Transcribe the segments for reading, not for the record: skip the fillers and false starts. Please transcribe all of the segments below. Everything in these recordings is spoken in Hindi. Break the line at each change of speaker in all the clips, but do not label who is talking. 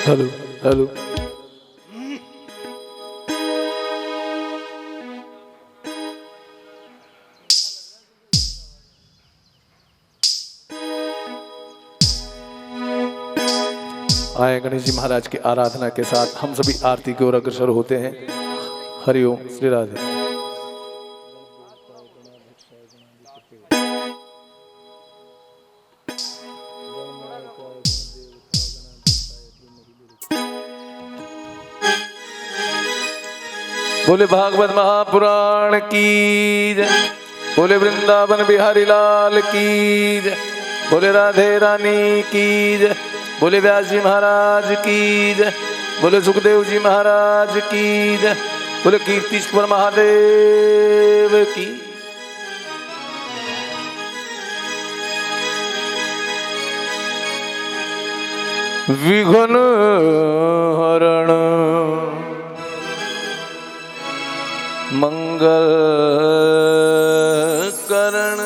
Hello hello. आए गणेश जी महाराज की आराधना के साथ हम सभी आरती की ओर अग्रसर होते हैं। हरिओम श्री राधे। बोले भागवत महापुराण की जय, बोले वृंदावन बिहारी लाल की जय, बोले राधे रानी की जय, बोले व्यास जी महाराज की जय, बोले सुखदेव जी महाराज की जय, बोले कीर्तिश्वर महादेव की। विघ्न हरण मंगल करण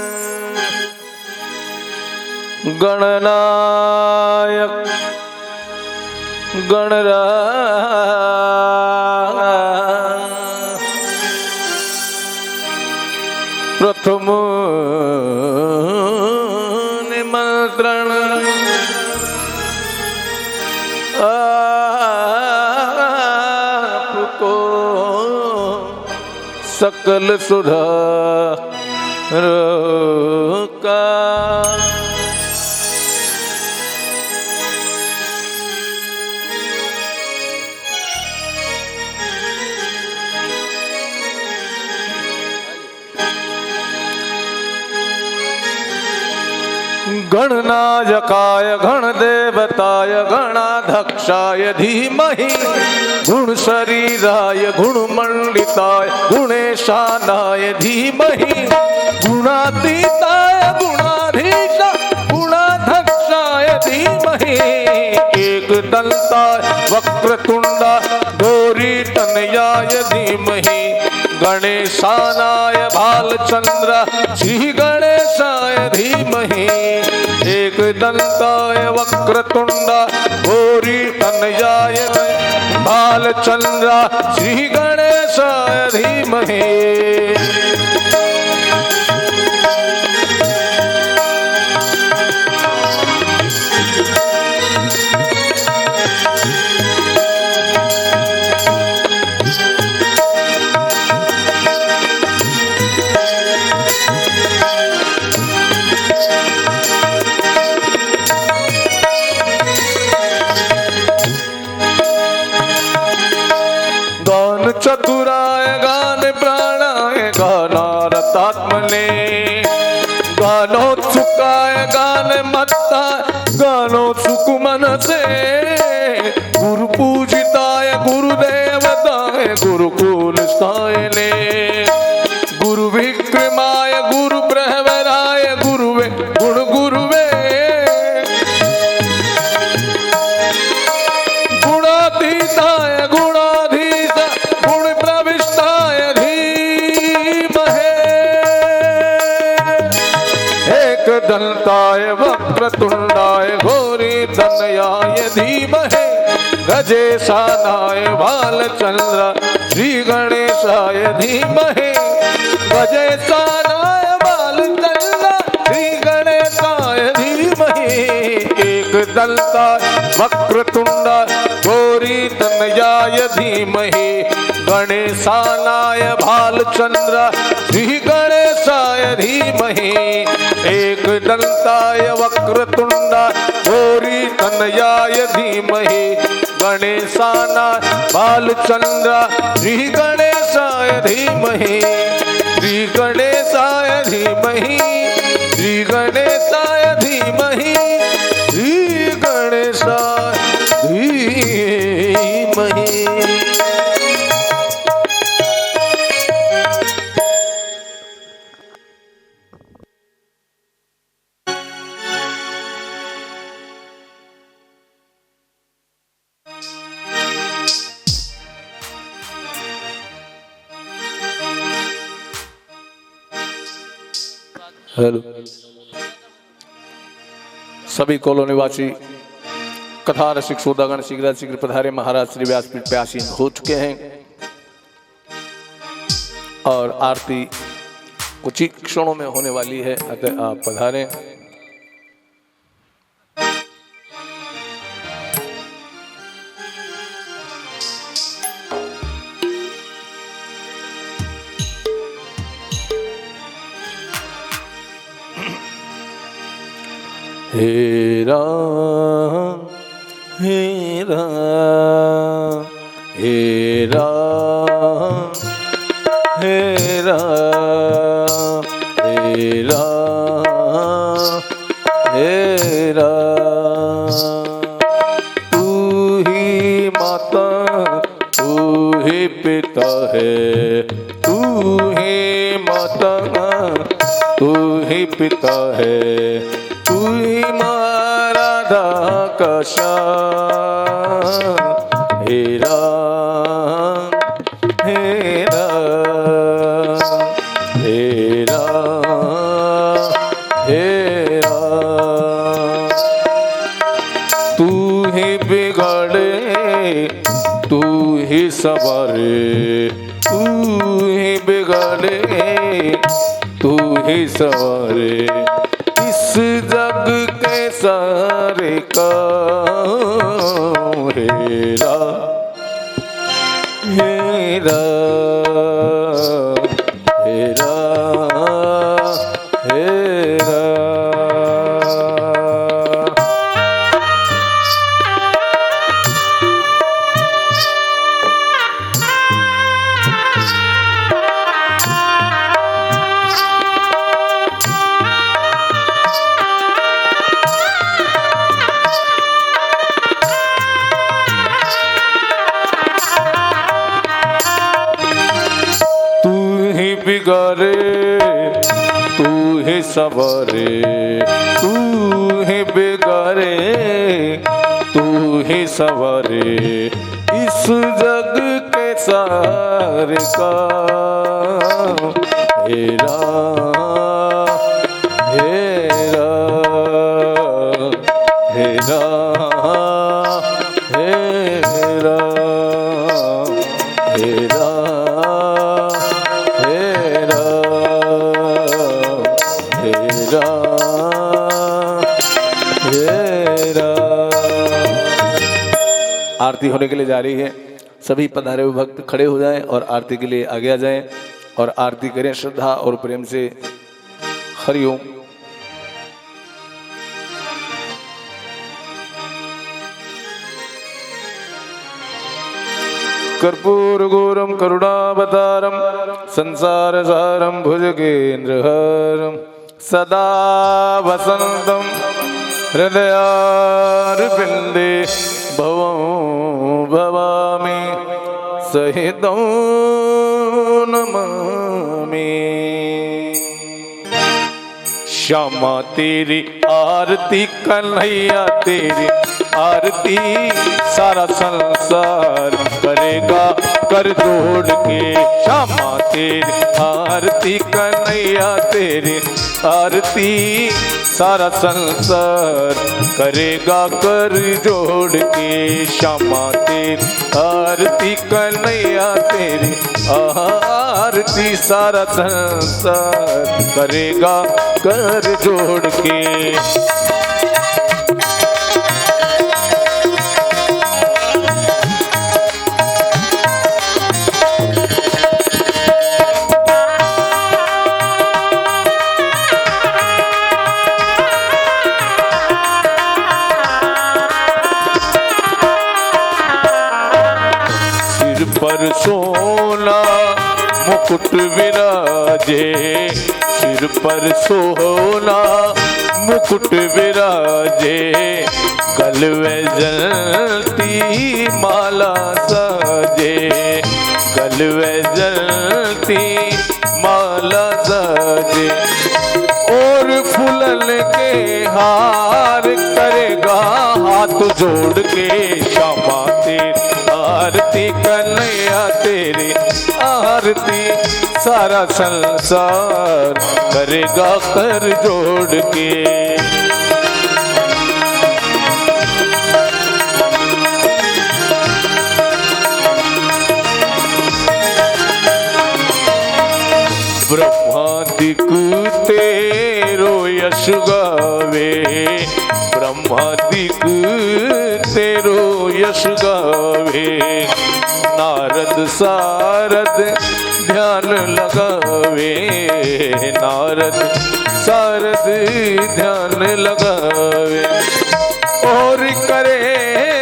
गणनायक प्रथम निमंत्रण आपको सकल सुधा का। गणनायकाय गणदेवताय गणाध्यक्षाय धीमहि गुणशरीराय गुणमंडिताय गुणेशानाय धीमहि गुणातीताय गुणाधीश गुणाध्यक्षाय धीमहि एकदंताय वक्रतुंडाय गौरीतनयाय धीमहि गणेशानाय भालचंद्र श्री गणेशाय धीमहि एकदंताय वक्रतुंडाय गौरीतनयाय भालचंद्र श्री गणेशाय धीमहि। चतुराय गान प्राणाय गानारतात्मने गानोत्सुकाय गान मत्ताय गानोत्सुक मनसे गुरु पूजिताय गुरुदेवताय गुरुकुल स्थायने गुरु विक्रमाय गुरु प्रहवराय गुरुवे गुण गुरुवे गुणातीताय दंताय वक्रतुंडाय घोरीतनयाय धीमहि गजेशानाय भालचंद्र श्री गणेशाय धीमहि गजेशानाय भालचंद्र श्री गणेशाय धीमहि एकदंताय वक्रतुंडाय घोरीतनयाय धीमहि गणेशानाय भालचंद्र श्री गणेशाय धीमहि एकदंताय वक्रतुंडाय गौरीतनयाय धीमहि गणेशानाय भालचंद्र श्री गणेशाय धीमहि श्री गणेशाय धीमहि श्री गणेशाय धीमहि श्री गणेशाय धीमहि। हेलो सभी कॉलोनी वासी कथा रसिक श्रोतागण शीघ्र शीघ्र पधारे। महाराज श्री व्यासपीठ पे आसीन हो चुके हैं और आरती कुछ ही क्षणों में होने वाली है, अतः आप पधारें। हे राम हे राम हे राम हे राम हे राम हे राम। तू ही माता तू ही पिता है, तू ही माता तू ही पिता है, तू ही राधा का श्याम। हे राम हे राम हे राम हे राम। तू ही बिगाड़े तू ही संवारे, तू ही बिगाड़े तू ही संवारे, इस जग के सारे काम। हे राम हे राम हे राम हे राम। बिगाड़े तू ही संवारे, तू ही बिगाड़े तू ही संवारे, इस जग के सारे काम। हे राम हे राम हे राम हे राम हे राम आरती होने के लिए जा रही है। सभी पधारे हुए भक्त खड़े हो जाएं और आरती के लिए आगे आ जाएं और आरती करें श्रद्धा और प्रेम से। हरिओम। कर्पूर गौरम करुणावतारम संसार सारम भुजगेन्द्रहारम सदा वसंतम हृदयारविंदे भवं भवामि सहितं नमामि। श्यामा तेरी आरती कन्हैया तेरी आरती सारा संसार करेगा कर जोड़ के। श्यामा तेरी आरती कन्हैया तेरी आरती सारा संसार करेगा कर जोड़ के। श्यामा तेरी आरती कन्हैया तेरी आरती सारा संसार करेगा कर जोड़ के। पर सोना मुकुट विराजे, सिर पर सोना मुकुट विराजे, गल में जलती माला साजे, गल में जलती माला साजे। और फूलन के हार करेगा हाथ जोड़ के। श्यामा तेरी आरती कन्हैया तेरी आरती सारा संसार करेगा कर जोड़ के। गावे, ब्रह्मादिक तेरो यश गावे। नारद सारद ध्यान लगावे, नारद सारद ध्यान लगावे। और करे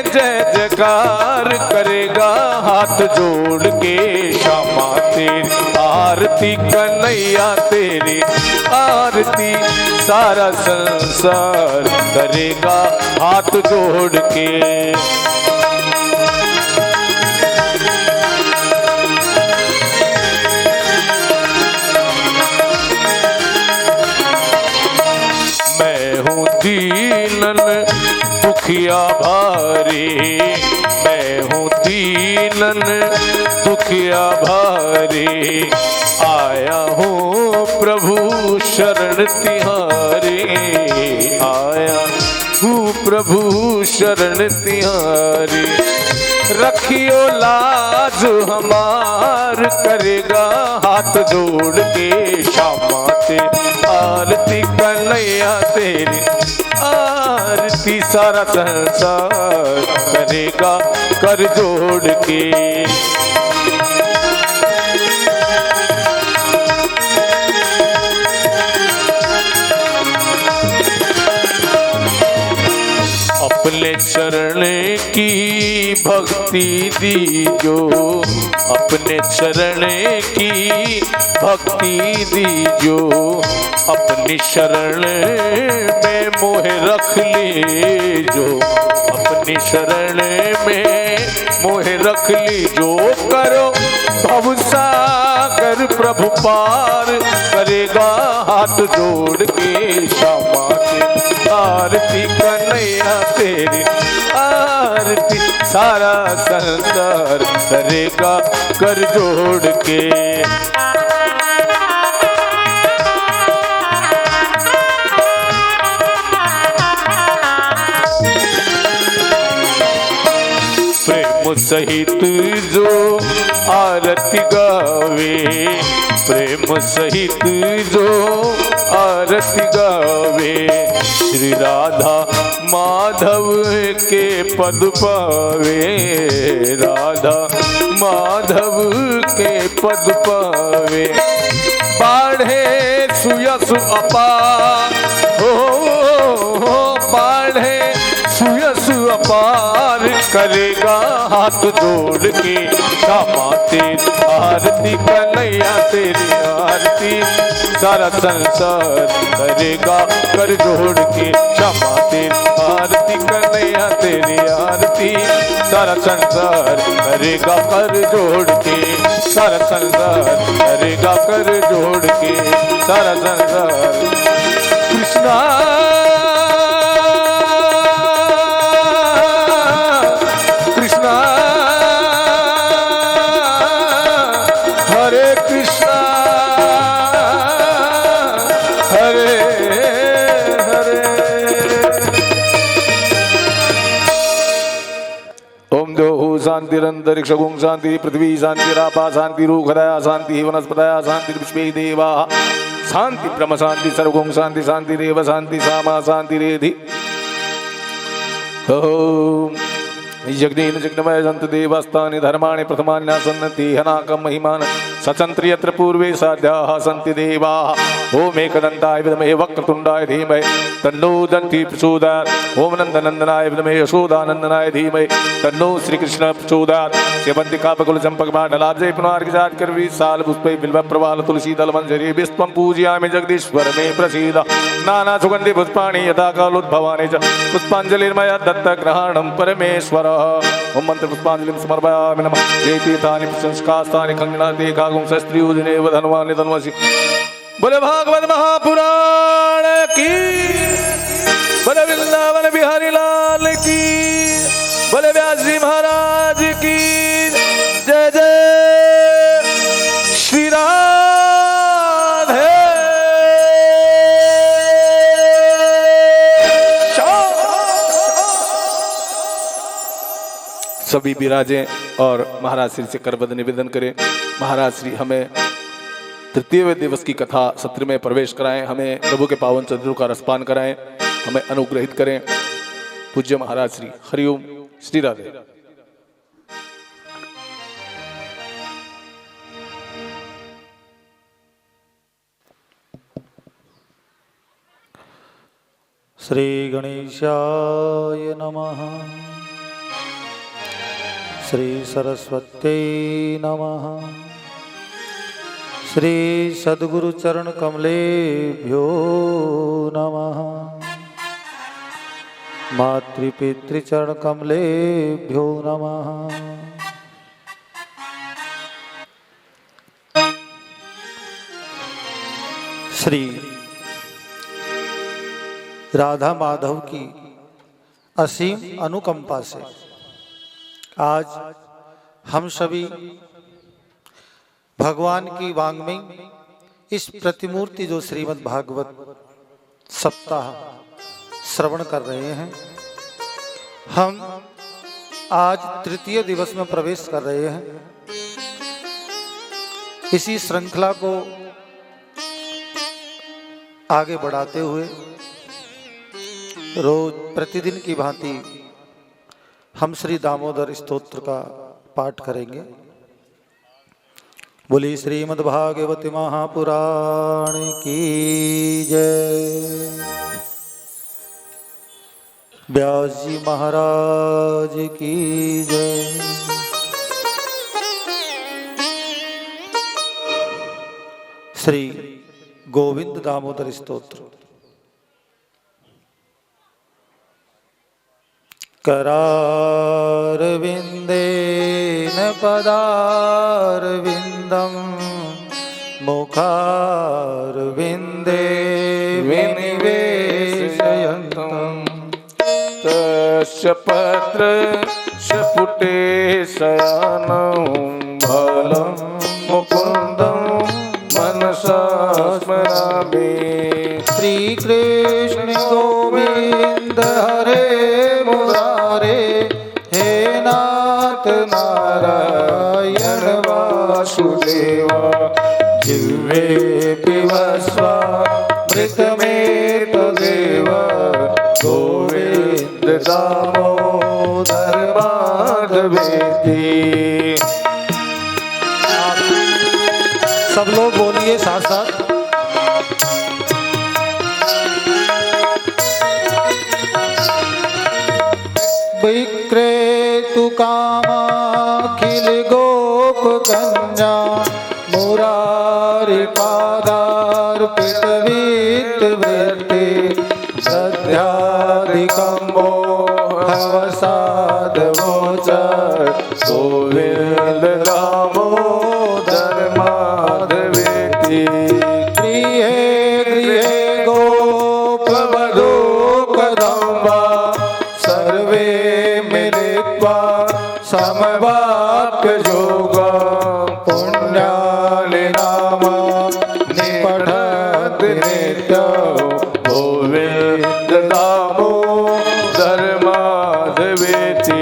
जय जयकार करेगा हाथ जोड़ के, श्यामा तेरी आरती कन्हैया तेरी आरती, सारा संसार करेगा हाथ जोड़ के। मैं हूँ दीनन दुखिया भारी, मैं हूँ दीनन दुखिया भारी, आया हूँ प्रभु शरण तिहारी, आया हूँ प्रभु शरण तिहारी। रखियो लाज हमार करेगा हाथ जोड़ के, श्यामा तेरी आरती कन्हैया तेरी आरती, सारा संसार करेगा कर जोड़ के। अपने चरण की भक्ति दीजो, अपने चरण की भक्ति दीजो, अपनी शरण में मोहे रख लीजो, अपनी शरण में मोहे रख लीजो। करो भवसागर प्रभु पार करेगा हाथ जोड़ के, श्यामा तेरी आरती कन्हैया तेरी आरती, सारा संसार करेगा कर जोड़ के। प्रेम सहित जो आरती गावे, प्रेम सहित जो आरती गावे, श्री राधा माधव के पद पावे, राधा माधव के पद पावे। बाढ़े सुयस अपार हो, बाढ़े सुयस अपार करेगा हाथ जोड़ के, श्यामा तेरी आरती कन्हैया तेरी आरती, सारा संसार करेगा कर जोड़ के, श्यामा तेरी आरती कन्हैया तेरी आरती, सारा संसार करेगा कर जोड़ के, सारा संसार करेगा कर जोड़ के, सारा संसार। कृष्णा शांतिरंतरिक्ष गुं शांति पृथ्वी शांतिरापा शांति रूखदया शांति वनस्पतया शांति विश्वे देवा शांति ब्रह्म शांति सर्वगुं शांति शांति देव शांति सामा शांति रेधि। ओम यज्ञेन जग्नमय सन्तु देवास्तानि धर्माणि प्रथमान्यासन्नति हनाकं महिमान सचन्त्र यत्र पूर्वे साध्याः सन्ति देवाः। ओम एकदन्ताय विद्महे वक्रतुण्डाय धीमहि तन्नो दन्ति प्रचोदयात्। ओम नन्दनन्दनाय विद्महे यशोदानन्दनाय धीमहि तन्नो श्रीकृष्णः प्रचोदयात्। सेवन्तिकापकुलचम्पकमाडलाब्जै पुनार्घ्यजात्कर्वी सालपुष्पै बिल्वप्रवाल तुलसीदलमञ्जरी विश्वं पूजयामि जगदीश्वर मे प्रसीद। नानासुगन्धि पुष्पाणि यथा कालोद्भवानि च पुष्पाञ्जलिर्मया दत्तग्रहणं परमेश्वर। ओम मंत्र पुष्पांजलिं समर्पयामि नमः। ये तीर्थानि संस्कास्तानि खंडनाति कागुं शस्त्रियूजनेव धनवानि धनवसि। बोले भागवत महापुराण की, बोले वृंदावन बिहारी लाल की, बोले व्यास जी महाराज की जय जय श्री राधे। सभी विराजें और महाराज श्री से करबद्ध निवेदन करें। महाराज श्री हमें तृतीय दिवस की कथा सत्र में प्रवेश कराएं, हमें प्रभु के पावन चरणों का रसपान कराएं। हमें अनुग्रहित करें। पूज्य महाराज श्री हरिओम श्री राधे।
श्री गणेशाय नमः। श्री सरस्वत्यै नमः। श्री सद्गुरु चरण कमलेभ्यो नमः। मातृपितृचरण कमलेभ्यो नमः। श्री राधा माधव की असीम अनुकंपा से आज हम सभी भगवान की वाङ्मय इस प्रतिमूर्ति जो श्रीमद् भागवत सप्ताह श्रवण कर रहे हैं, हम आज तृतीय दिवस में प्रवेश कर रहे हैं। इसी श्रृंखला को आगे बढ़ाते हुए रोज प्रतिदिन की भांति हम श्री दामोदर स्तोत्र का पाठ करेंगे। बोली श्रीमद् भागवत महापुराण की जय। व्यास जी महाराज की जय। श्री गोविंद दामोदर स्तोत्र। करारविंदेन पदारविंदं मुखारविंदे विनिवेशयन्तं
तस्य पत्रस्य पुटे शयनं भलं मुकुन्दं मनसा स्मरामि।
श्री कृष्ण गोविंद हरे मुरारे, हे नाथ नारायण वासुदेवा। जिह्वे पिबस्वामृतमेतदेव गोविंद दामोदर माधवेति। सब लोग बोलिए साथ साथ। विक्रेतु कामाखिल गोप कन्या, मुरारी पादार्पित वित्तवृत्ति। दध्याधिकं मोहवसादमोच
गोविंद दामोदर माधवेति।
गृहे गृहे गोपवधू कदम्बा, सर्वे मिलित्वा समवाप्य योगा। पुण्यानि नाम निपठन्ति नित्यं
गोविंद दामोदर माधवेति।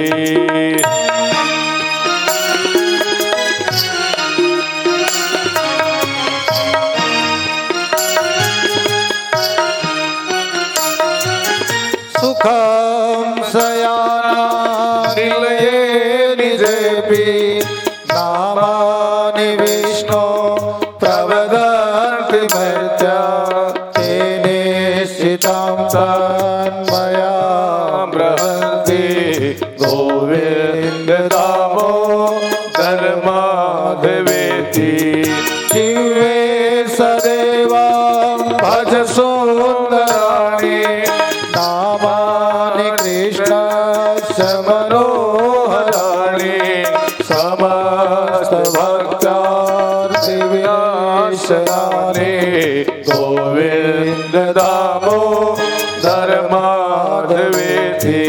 सुखं शयाना निलये निजेऽपि, नामानि विष्णो प्रवदन्ति मर्त्या। तेने स्थितं तन्मया बृहन्ति गोविंद दामोदर माधवेति। जिह्वे सदैवं भज सुन्दराणि, नामानि कृष्णस्य मनोहराणि। समस्त भक्तार्थिविनाशनानि गोविंद दामोदर माधवेति।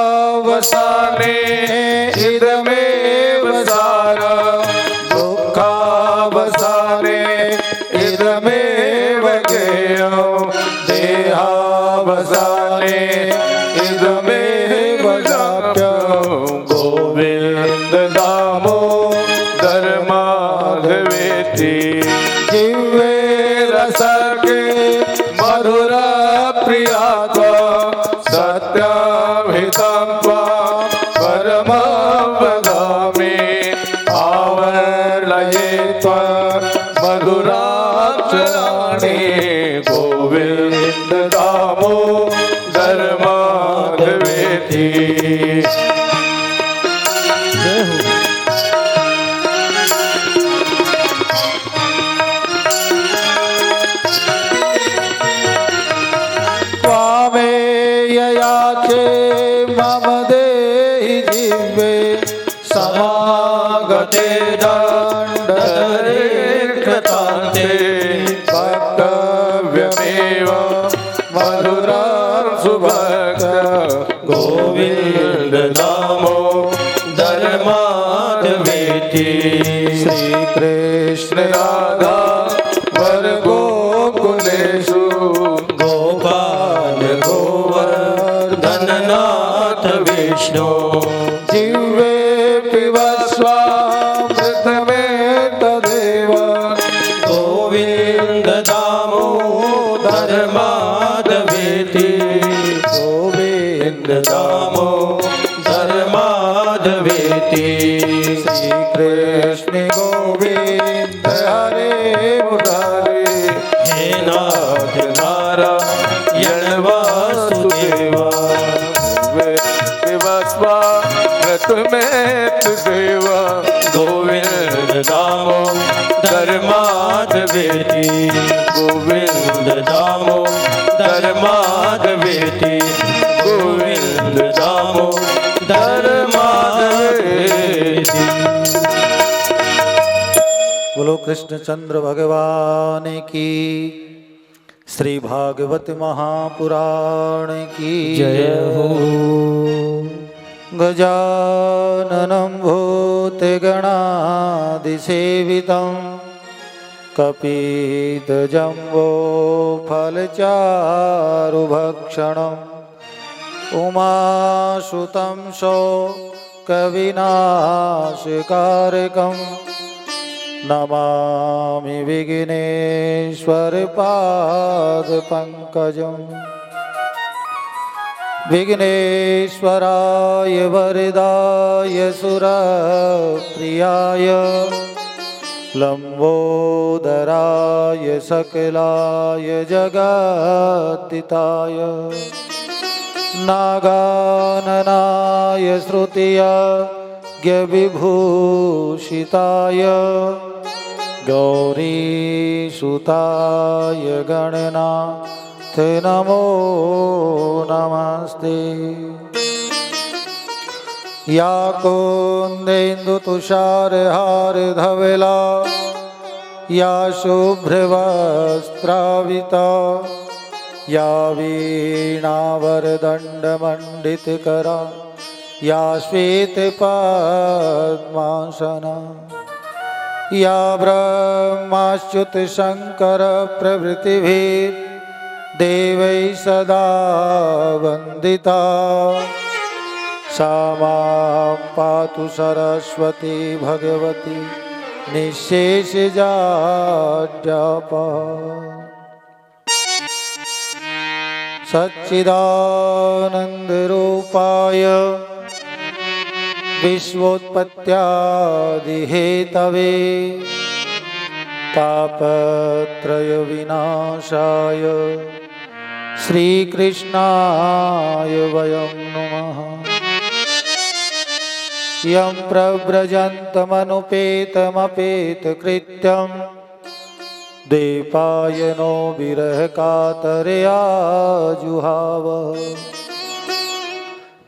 सुखावसाने इदमेव सारम्,
माधवेति
जिह्वे
रसके मधुर प्रियात्व सत्यभितं त्वां परमं वदामि आवर्लये त्वं मधुराक्षराणि गोविन्द दामोदर माधवेति
याचे मम देहि जिह्वे समागते दण्डधरे
कृतान्ते वक्तव्यमेव मधुरं सुभक्त गोविन्द दामोदर माधवेति
श्रीकृष्ण
राधा वर गोकुलेषु
गोपाल गोवर्धननाथ विष्णु
जिह्वे पिबस्वामृतमेतदेव
गोविन्द दामोदर माधवेति
गोविन्द
दामोदर माधवेति
श्रीकृष्ण गोविन्द हरे मुरारे
हे नाथ नारायण वासुदेवा
देव
गोविन्द दामोदर माधवेति गोविन्द दामोदर माधवेति गोविन्द दामोदर माधवेति।
बोलो कृष्णचंद्र भगवान की, श्री भागवत महापुराण की
जय हो।
गजाननं भूतगणादिसेवितं कपितजम्बो फलचारुभक्षणम् उमासुतं शोकविनाशकारकं नमामि विघ्नेश्वरपादपङ्कजम्। विघ्नेश्वराय वरदाय सुरप्रियाय लंबोदराय सकलाय जगद्दिताय नागाननाय श्रुतियज्ञविभूषिताय गौरीसुताय गणनाथ नमो नमस्ते। या कुन्देन्दुतुषारहारधवला या शुभ्रवस्त्राविता या वीणावरदण्डमण्डितकरा या श्वेतपद्मासना या ब्रह्माच्युतशङ्करप्रभृतिभिः देवैः सदा वन्दिता सा मां पातु सरस्वती भगवती निःशेषजाड्यापा। सच्चिदानन्दरूपाय विश्वोत्पत्त्यादिहेतवे तापत्रयविनाशाय श्रीकृष्णाय वयं नमः। यं प्रव्रजन्तमनुपेतमपेतकृत्यं द्वैपायनो विरहकातरया जुहाव।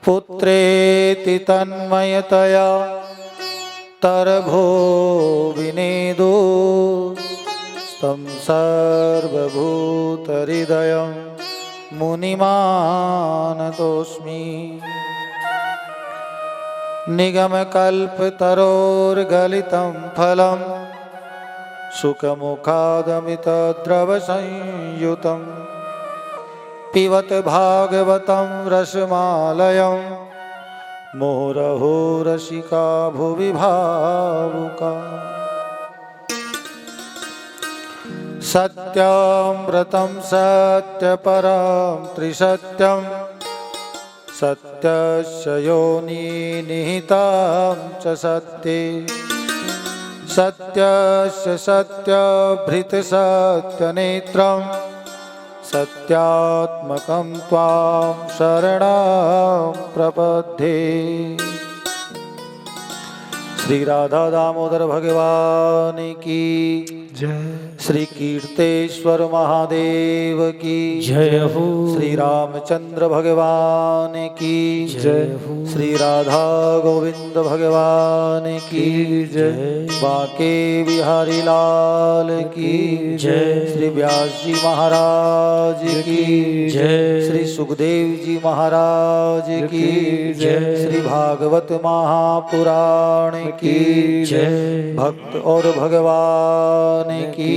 पुत्रेति तन्मयतया तरभो विनेदो तं सर्वभूतहृदयं मुनिमानतोऽस्मि। निगमकल्पतरोर्गलितं फलं सुखमुखादमितद्रवसंयुतं पिबत भागवतं रसमालयं मुहुरहो रसिका भुवि भावुका। सत्यमृतं सत्यपरं त्रिसत्यं सत्यस्य योनिः निहितं च सत्ये सत्यस्य सत्यभृतसत्यनेत्रं सत्यात्मकं त्वां शरणं प्रपद्ये। श्री राधा दामोदर भगवान की
जय।
श्री कीर्तेश्वर महादेव की
जय हो।
श्री रामचंद्र भगवान की
जय हो।
श्री राधा गोविंद भगवान की
जय।
बाके बिहारी लाल की
जय।
श्री व्यास जी महाराज की
जय।
श्री सुखदेव जी महाराज की
जय।
श्री भागवत महापुराण की
जय।
भक्त और भगवान की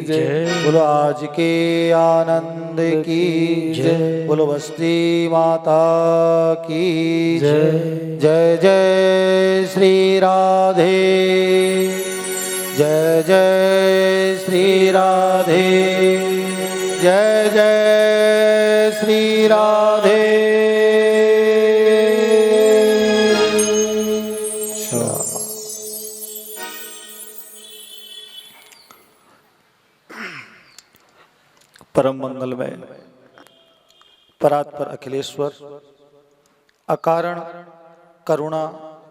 जय।
बोलो आज के आनंद की
जय।
बोलो बस्ती माता की
जय।
जय जय श्री राधे जय जय श्री राधे जय जय श्री राधे। परम मंगलमय परात्पर अखिलेश्वर अकारण करुणा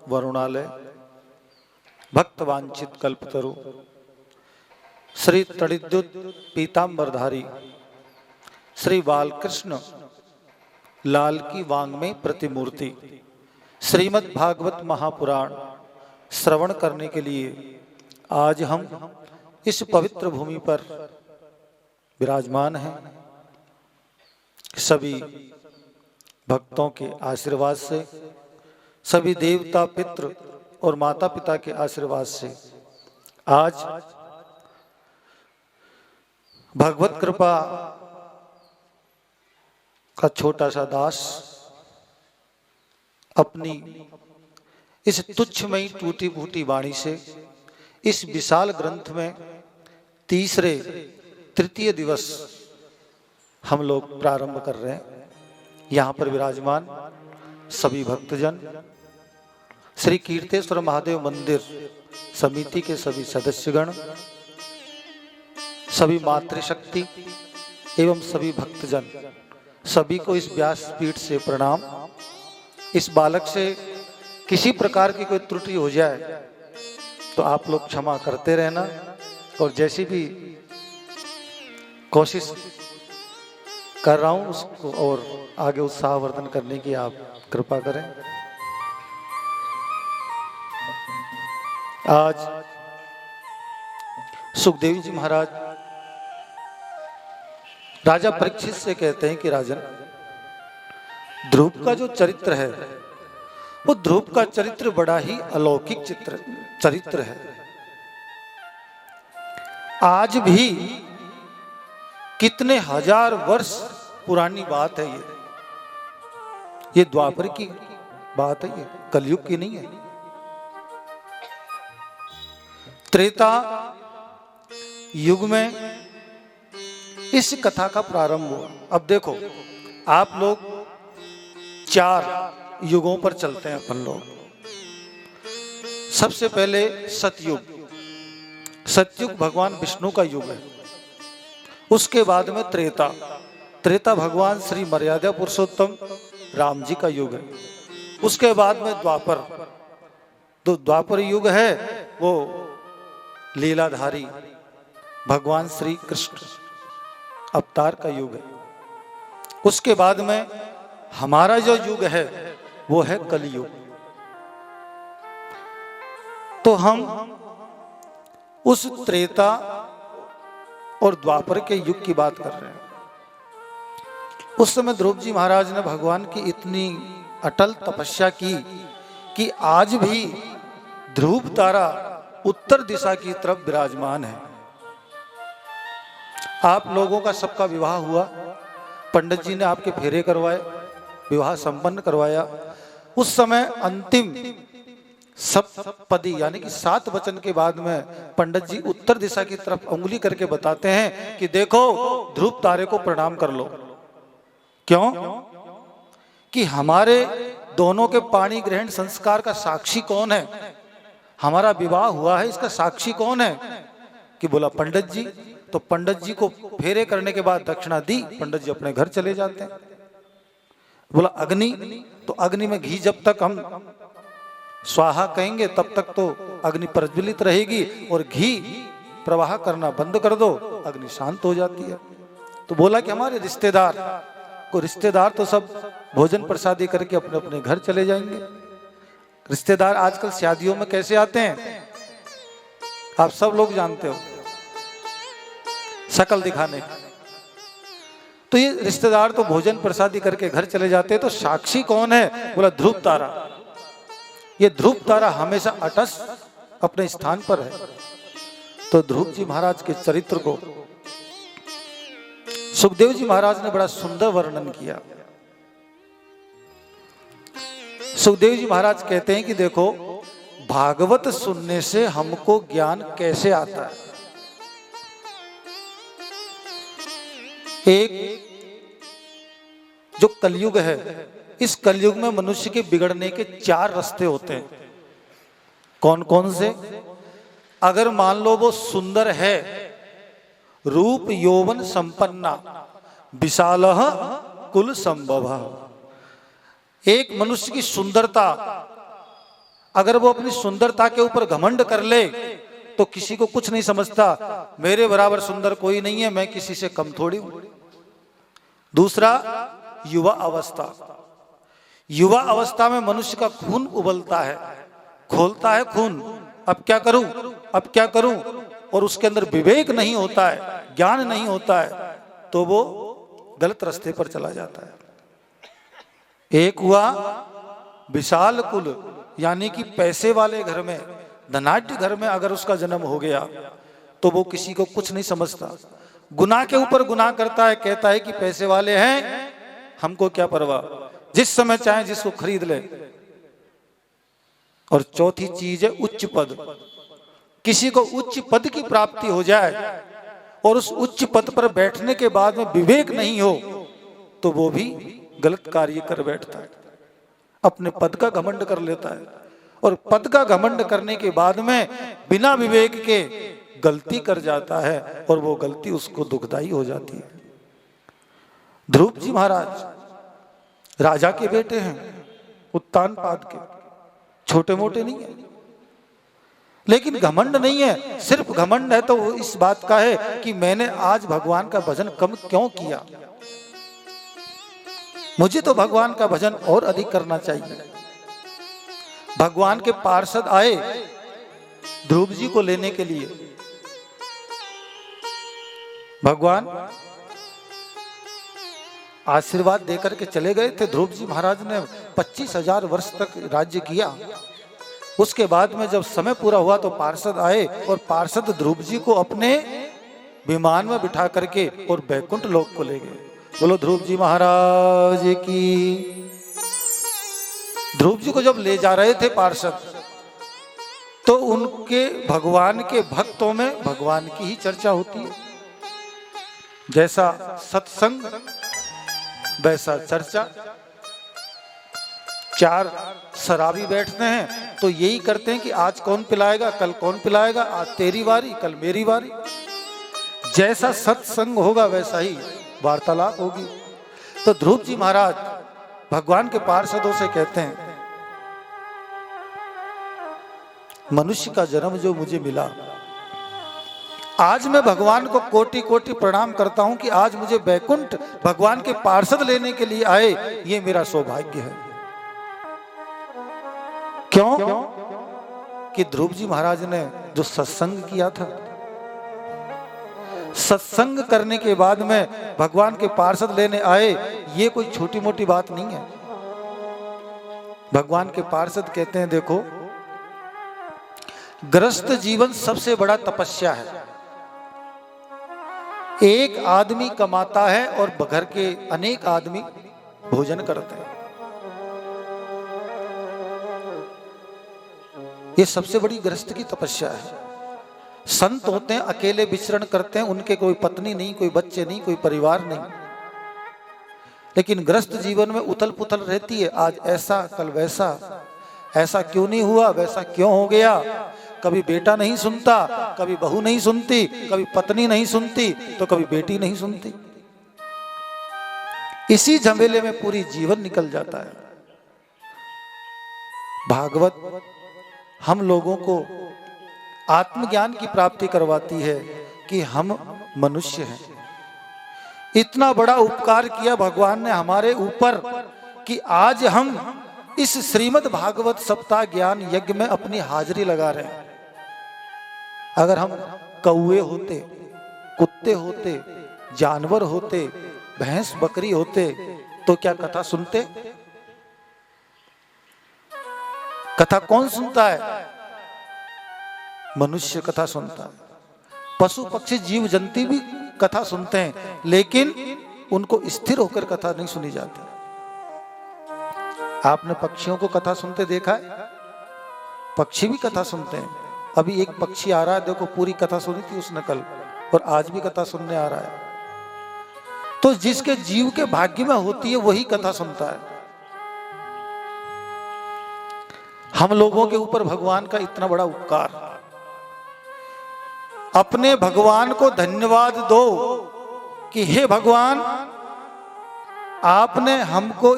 वरुणालय भक्त वांछित कल्पतरु श्री तड़िद्युत पीतांबरधारी श्री बालकृष्ण लाल की वांग्मय प्रतिमूर्ति श्रीमद् भागवत महापुराण श्रवण करने के लिए आज हम इस पवित्र भूमि पर विराजमान हैं। सभी भक्तों के आशीर्वाद से सभी देवता पितृ और माता पिता के आशीर्वाद से आज भगवत कृपा का छोटा सा दास अपनी इस तुच्छमयी टूटी फूटी वाणी से इस विशाल ग्रंथ में तृतीय दिवस हम लोग प्रारंभ कर रहे हैं। यहाँ पर विराजमान सभी भक्तजन श्री कीर्तेश्वर महादेव मंदिर समिति के सभी सदस्यगण सभी मातृशक्ति एवं सभी भक्तजन सभी को इस व्यासपीठ से प्रणाम। इस बालक से किसी प्रकार की कोई त्रुटि हो जाए तो आप लोग क्षमा करते रहना और जैसी भी कोशिश कर रहा हूं उसको और आगे उत्साहवर्धन करने की आप कृपा करें। आज सुखदेव जी महाराज राजा परीक्षित से कहते हैं कि राजन, ध्रुव का जो चरित्र है वो ध्रुव का चरित्र बड़ा ही अलौकिक चरित्र है। आज भी कितने हजार वर्ष पुरानी बात है ये द्वापर की बात है, ये कलयुग की नहीं है। त्रेता युग में इस कथा का प्रारंभ हुआ। अब देखो आप लोग 4 युगों पर चलते हैं अपन लोग। सबसे पहले सतयुग। सतयुग भगवान विष्णु का युग है। उसके बाद में त्रेता भगवान श्री मर्यादा पुरुषोत्तम राम जी का युग है। उसके बाद में द्वापर, तो द्वापर युग है वो लीलाधारी भगवान श्री कृष्ण अवतार का युग है। उसके बाद में हमारा जो युग है वो है कलयुग। तो हम उस त्रेता और द्वापर के युग की बात कर रहे हैं। उस समय ध्रुव जी महाराज ने भगवान की इतनी अटल तपस्या की कि आज भी ध्रुव तारा उत्तर दिशा की तरफ विराजमान है। आप लोगों का सबका विवाह हुआ, पंडित जी ने आपके फेरे करवाए, विवाह संपन्न करवाया। उस समय अंतिम सप्तपदी यानी कि 7 वचन के बाद में पंडित जी उत्तर दिशा की तरफ उंगली करके बताते हैं कि देखो ध्रुव तारे को प्रणाम कर लो। क्यों? कि हमारे दोनों के पाणी ग्रहण संस्कार का साक्षी कौन है? हमारा विवाह हुआ है, इसका साक्षी कौन है? कि बोला पंडित जी। तो पंडित जी को फेरे करने के बाद दक्षिणा दी, पंडित जी अपने घर चले जाते हैं। बोला अग्नि, तो अग्नि में घी जब तक हम स्वाहा कहेंगे तब तक तो अग्नि प्रज्वलित रहेगी, और घी प्रवाह करना बंद कर दो, अग्नि शांत हो जाती है। तो बोला कि हमारे रिश्तेदार तो सब भोजन प्रसादी करके अपने अपने घर चले जाएंगे। रिश्तेदार आजकल शादियों में कैसे आते हैं आप सब लोग जानते हो, शकल दिखाने। तो ये रिश्तेदार तो भोजन प्रसादी करके घर चले जाते हैं, तो साक्षी कौन है? बोला ध्रुव तारा। ये ध्रुव तारा हमेशा अटस्ट अपने स्थान पर है। तो ध्रुव जी महाराज के चरित्र को सुखदेव जी महाराज ने बड़ा सुंदर वर्णन किया। सुखदेव जी महाराज कहते हैं कि देखो भागवत सुनने से हमको ज्ञान कैसे आता है। एक जो कलयुग है, इस कलयुग में मनुष्य के बिगड़ने के 4 रास्ते होते हैं। कौन कौन से? अगर मान लो वो सुंदर है, रूप यौवन संपन्ना, विशालः कुल संभव। एक मनुष्य की सुंदरता, अगर वो अपनी सुंदरता के ऊपर घमंड कर ले तो किसी को कुछ नहीं समझता, मेरे बराबर सुंदर कोई नहीं है, मैं किसी से कम थोड़ी हूं। दूसरा युवा अवस्था। युवा अवस्था में मनुष्य का खून उबलता है, खोलता है खून, अब क्या करूं, अब क्या करूं, और उसके अंदर विवेक नहीं होता है, ज्ञान नहीं होता है, तो वो गलत रास्ते पर चला जाता है। एक हुआ विशाल कुल, यानी कि पैसे वाले घर में, धनाढ्य घर में अगर उसका जन्म हो गया तो वो किसी को कुछ नहीं समझता, गुनाह के ऊपर गुनाह करता है, कहता है कि पैसे वाले हैं, हमको क्या परवाह, जिस समय चाहे जिसको खरीद ले। और चौथी चीज है उच्च पद। किसी को उच्च पद की प्राप्ति हो जाए और उस उच्च पद पर बैठने के बाद में विवेक नहीं हो तो वो भी गलत कार्य कर बैठता है, अपने पद का घमंड कर लेता है, और पद का घमंड करने के बाद में बिना विवेक के गलती कर जाता है, और वो गलती उसको दुखदाई हो जाती है। ध्रुव जी महाराज राजा के बेटे हैं, उत्तानपाद के, छोटे मोटे नहीं है, लेकिन घमंड नहीं है। सिर्फ घमंड है तो वो इस बात का है कि मैंने आज भगवान का भजन कम क्यों किया, मुझे तो भगवान का भजन और अधिक करना चाहिए। भगवान के पार्षद आए ध्रुव जी को लेने के लिए। भगवान आशीर्वाद देकर के चले गए थे। ध्रुव जी महाराज ने 25,000 वर्ष तक राज्य किया। उसके बाद में जब समय पूरा हुआ तो पार्षद आए, और पार्षद ध्रुव जी को अपने विमान में बिठा करके और बैकुंठ लोक को ले गए। बोलो ध्रुव जी महाराज की। ध्रुव जी को जब ले जा रहे थे पार्षद, तो उनके भगवान के भक्तों में भगवान की ही चर्चा होती है। जैसा सत्संग वैसा चर्चा। 4 शराबी बैठते हैं तो यही करते हैं कि आज कौन पिलाएगा, कल कौन पिलाएगा, आज तेरी बारी, कल मेरी बारी। जैसा सत्संग होगा वैसा ही वार्तालाप होगी। तो ध्रुव जी महाराज भगवान के पार्षदों से कहते हैं, मनुष्य का जन्म जो मुझे मिला, आज मैं भगवान को कोटि कोटि प्रणाम करता हूं कि आज मुझे बैकुंठ भगवान के पार्षद लेने के लिए आए, ये मेरा सौभाग्य है। क्यों? कि ध्रुव जी महाराज ने जो सत्संग किया था, सत्संग करने के बाद में भगवान के पार्षद लेने आए, ये कोई छोटी मोटी बात नहीं है। भगवान के पार्षद कहते हैं, देखो गृहस्थ जीवन सबसे बड़ा तपस्या है। एक आदमी कमाता है और घर के अनेक आदमी भोजन करते हैं। ये सबसे बड़ी गृहस्थ की तपस्या है। संत होते हैं, अकेले विचरण करते हैं, उनके कोई पत्नी नहीं, कोई बच्चे नहीं, कोई परिवार नहीं, लेकिन गृहस्थ जीवन में उथल पुथल रहती है। आज ऐसा, कल वैसा, ऐसा क्यों नहीं हुआ, वैसा क्यों हो गया। कभी बेटा नहीं सुनता, कभी बहू नहीं सुनती, कभी पत्नी नहीं सुनती, तो कभी बेटी नहीं सुनती। इसी झमेले में पूरी जीवन निकल जाता है। भागवत हम लोगों को आत्मज्ञान की प्राप्ति करवाती है कि हम मनुष्य हैं। इतना बड़ा उपकार किया भगवान ने हमारे ऊपर कि आज हम इस श्रीमद् भागवत सप्ताह ज्ञान यज्ञ में अपनी हाजिरी लगा रहे हैं। अगर हम कौवे होते, कुत्ते होते, जानवर होते, भैंस बकरी होते, तो क्या कथा सुनते? कथा कौन सुनता है? मनुष्य कथा सुनता है। पशु पक्षी जीव जंतु भी कथा सुनते हैं, लेकिन उनको स्थिर होकर कथा नहीं सुनी जाती। आपने पक्षियों को कथा सुनते देखा है? पक्षी भी कथा सुनते हैं। अभी एक पक्षी आ रहा है, देखो पूरी कथा सुनी थी उसने कल, और आज भी कथा सुनने आ रहा है। तो जिसके जीव के भाग्य में होती है वही कथा सुनता है। हम लोगों के ऊपर भगवान का इतना बड़ा उपकार, अपने भगवान को धन्यवाद दो कि हे भगवान, आपने हमको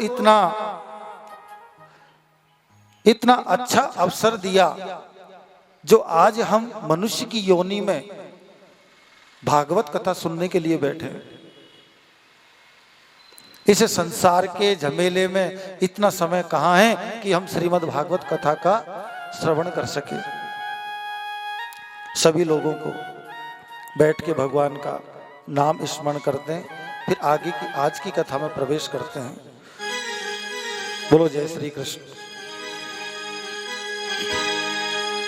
इतना अच्छा अवसर दिया, जो आज हम मनुष्य की योनि में भागवत कथा सुनने के लिए बैठे हैं। इस संसार के झमेले में इतना समय कहाँ है कि हम श्रीमद् भागवत कथा का श्रवण कर सके। सभी लोगों को बैठ के भगवान का नाम स्मरण करते हैं, फिर आगे की आज की कथा में प्रवेश करते हैं। बोलो जय श्री कृष्ण।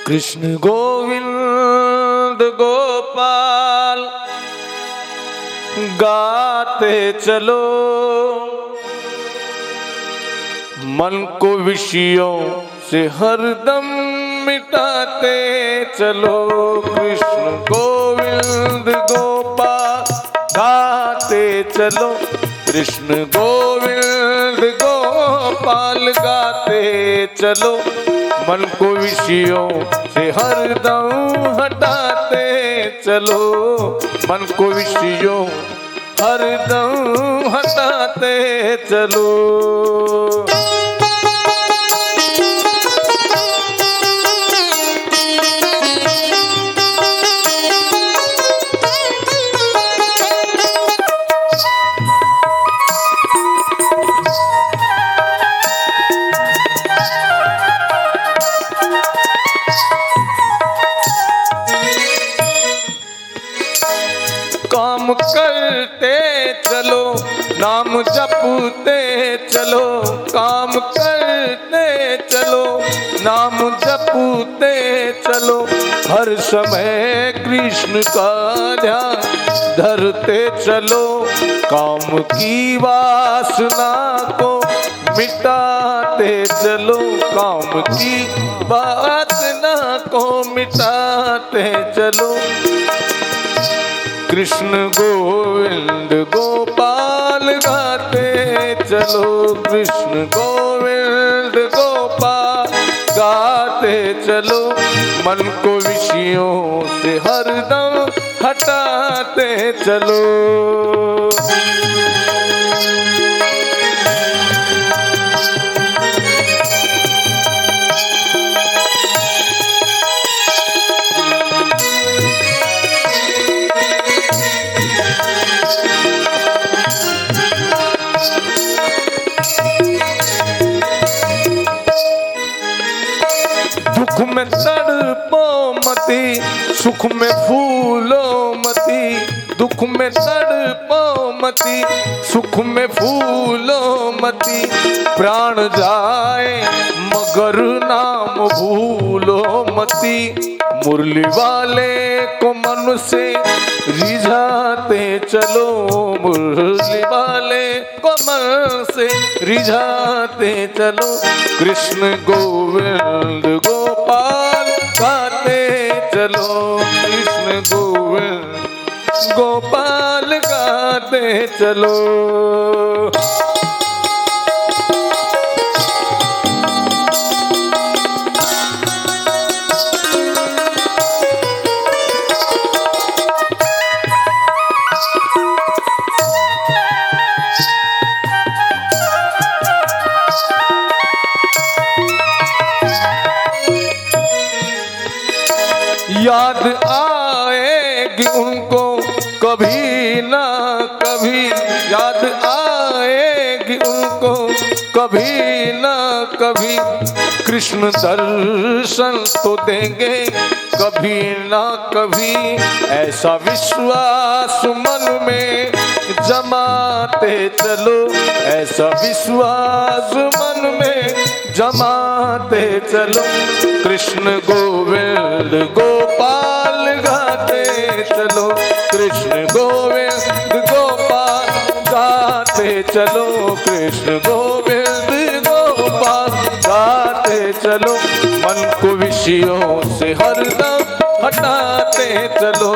कृष्ण गोविंद गोपाल गाते चलो, मन को विषयों से हरदम मिटाते चलो। कृष्ण गोविंद गोपाल गाते चलो, कृष्ण गोविंद गोपाल गाते चलो, मन को विषयों से हरदम हटाते चलो, मन को विषयों हरदम हटाते चलो। काम करते चलो, नाम जपते चलो, काम करते चलो, नाम जपते चलो, हर समय कृष्ण का ध्यान धरते चलो, काम की वासना को मिटाते चलो, काम की वासना को मिटाते चलो। कृष्ण गोविंद गोपाल गाते चलो, कृष्ण गोविंद गोपाल गाते चलो, मन को विषयों से हरदम हटाते चलो। दुख में तड़पो मती, सुख में फूलो मती, दुख में तड़पो मती, सुख में फूलो मती, प्राण जाए मगर नाम भूलो मती, मुरली वाले को मन से रिझाते चलो, मुरली वाले को मन से रिझाते चलो। कृष्ण गोविंद गोपाल गोविंद गोपाल गाते चलो। याद आएगी उनको कभी ना कभी, याद आएगी उनको कभी ना कभी, कृष्ण दर्शन तो देंगे कभी ना कभी, ऐसा विश्वास मन में जमाते चलो, ऐसा विश्वास मन में जमाते चलो, कृष्ण गोविंद गोपाल गाते चलो, कृष्ण गोविंद गोपाल गाते चलो, कृष्ण गोविंद गोपाल गाते चलो, मन को विषयों से हरदम हटाते चलो,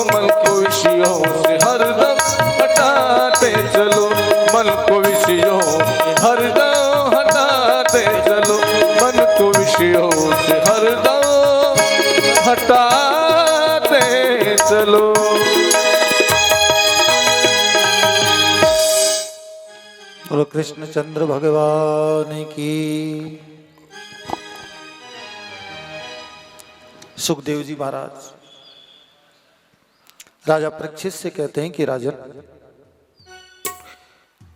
मन को विषयों से हरदम हटाते चलो, मन को विषयों से हरदम हटाते चलो, मन को विषयों से हरदम हटाते चलो।
बोलो कृष्णचंद्र भगवान की। सुखदेव जी महाराज राजा परीक्षित से कहते हैं कि राजन,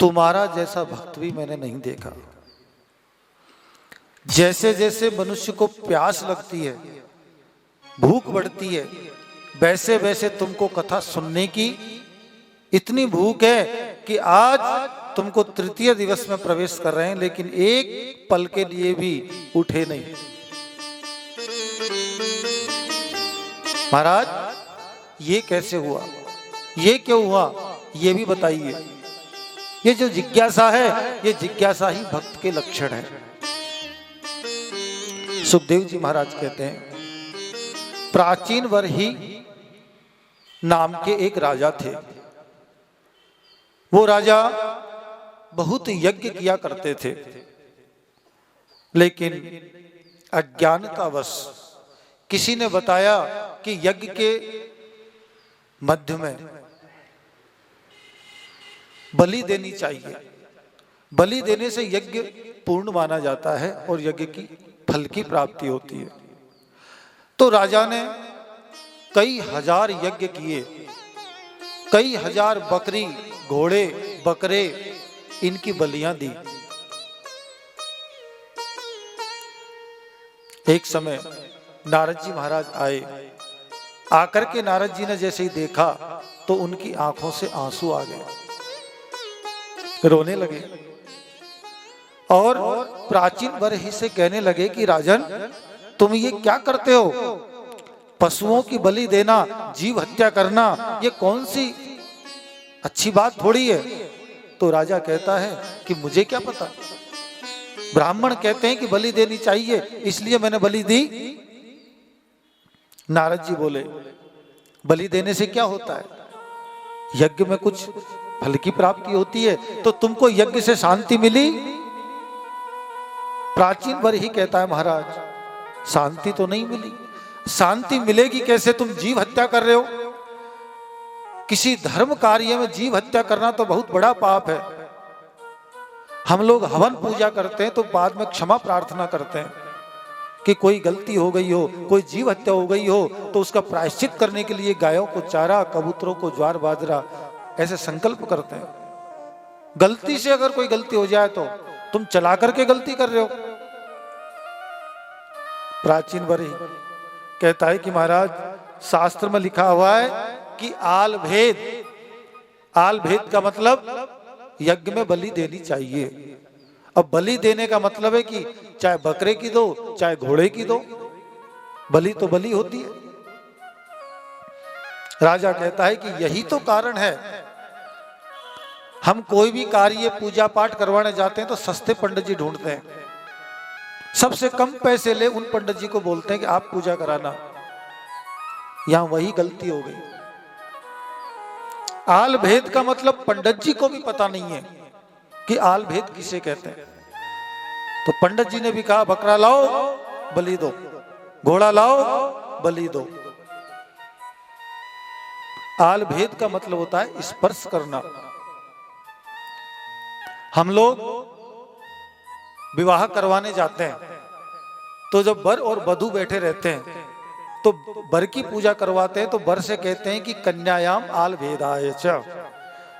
तुम्हारा जैसा भक्त भी मैंने नहीं देखा। जैसे जैसे मनुष्य को प्यास लगती है, भूख बढ़ती है, वैसे वैसे तुमको कथा सुनने की इतनी भूख है कि आज तुमको तृतीय दिवस में प्रवेश कर रहे हैं, लेकिन एक पल के लिए भी उठे नहीं। महाराज ये कैसे हुआ, ये क्यों हुआ, ये भी बताइए। ये जो जिज्ञासा है, ये जिज्ञासा ही भक्त के लक्षण है। सुखदेव जी महाराज कहते हैं, प्राचीन वर्ही नाम के एक राजा थे। वो राजा बहुत यज्ञ किया करते थे, लेकिन अज्ञानतावश किसी ने बताया कि यज्ञ के मध्य में बलि देनी चाहिए, बलि देने से यज्ञ पूर्ण माना जाता है और यज्ञ की फल की प्राप्ति होती है। तो राजा ने कई हजार यज्ञ किए, कई हजार बकरी, घोड़े, बकरे, इनकी बलियां दी। एक समय नारद जी महाराज आए। आकर के नारद जी ने जैसे ही देखा तो उनकी आंखों से आंसू आ गए, रोने लगे और प्राचीन वर्ही से कहने लगे कि राजन, तुम ये क्या करते हो? पशुओं की बलि देना, जीव हत्या करना, ये कौन सी अच्छी बात थोड़ी है। तो राजा कहता है कि मुझे क्या पता, ब्राह्मण कहते हैं कि बलि देनी चाहिए, इसलिए मैंने बलि दी। नारद जी बोले, बलि देने से क्या होता है? यज्ञ में कुछ फल की प्राप्ति होती है, तो तुमको यज्ञ से शांति मिली? प्राचीन वर्ही कहता है, महाराज शांति तो नहीं मिली। शांति मिलेगी कैसे? तुम जीव हत्या कर रहे हो। किसी धर्म कार्य में जीव हत्या करना तो बहुत बड़ा पाप है। हम लोग हवन पूजा करते हैं तो बाद में क्षमा प्रार्थना करते हैं कि कोई गलती हो गई हो, कोई जीव हत्या हो गई हो, तो उसका प्रायश्चित करने के लिए गायों को चारा, कबूतरों को ज्वार बाजरा, ऐसे संकल्प करते हैं। गलती से अगर कोई गलती हो जाए तो तुम चला करके गलती कर रहे हो। प्राचीन वर्ही कहता है कि महाराज, शास्त्र में लिखा हुआ है कि आल भेद, आल भेद का मतलब यज्ञ में बलि देनी चाहिए। अब बलि देने का मतलब है कि चाहे बकरे की दो, चाहे घोड़े की दो, बलि तो बलि होती है। राजा कहता है कि यही तो कारण है, हम कोई भी कार्य पूजा पाठ करवाने जाते हैं तो सस्ते पंडित जी ढूंढते हैं, सबसे कम पैसे ले उन पंडित जी को बोलते हैं कि आप पूजा कराना। यहां वही गलती हो गई। आल भेद का मतलब पंडित जी को भी पता नहीं है कि आल भेद किसे कहते हैं। तो पंडित जी ने भी कहा बकरा लाओ बलि दो, घोड़ा लाओ बलि दो। आल भेद का मतलब होता है स्पर्श करना। हम लोग विवाह करवाने जाते हैं तो जब वर और वधू बैठे रहते हैं तो वर की पूजा करवाते हैं तो वर से कहते हैं कि कन्यायाम आल भेदाय च,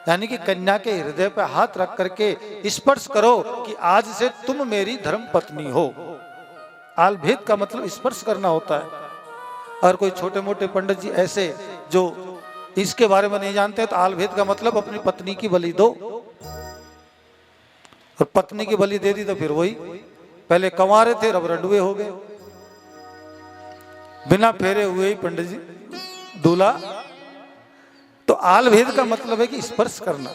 यानी कि कन्या के हृदय पर हाथ रख करके स्पर्श करो कि आज से तुम मेरी धर्म पत्नी हो। आल भेद का मतलब स्पर्श करना होता है। और कोई छोटे मोटे पंडित जी ऐसे जो इसके बारे में नहीं जानते तो आल भेद का मतलब अपनी पत्नी की बलि दो, और पत्नी की बलि दे दी तो फिर वही पहले कंवारे थे अब रंडुए हो गए, बिना फेरे हुए ही पंडित जी दूल्हा। तो आल भेद का मतलब है कि स्पर्श करना।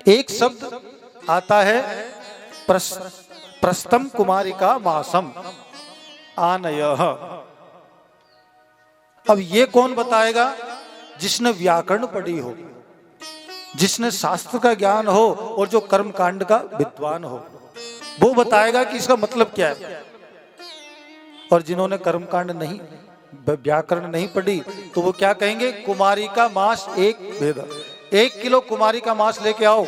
एक शब्द आता है प्रस्तम कुमारिका मासम आनयः। अब ये कौन बताएगा? जिसने व्याकरण पढ़ी हो, जिसने शास्त्र का ज्ञान हो और जो कर्म कांड का विद्वान हो, वो बताएगा कि इसका मतलब क्या है। और जिन्होंने कर्म कांड नहीं, व्याकरण नहीं पढ़ी, तो वो क्या कहेंगे? कुमारी का मांस एक भेद, 1 किलो कुमारी का मांस लेके आओ।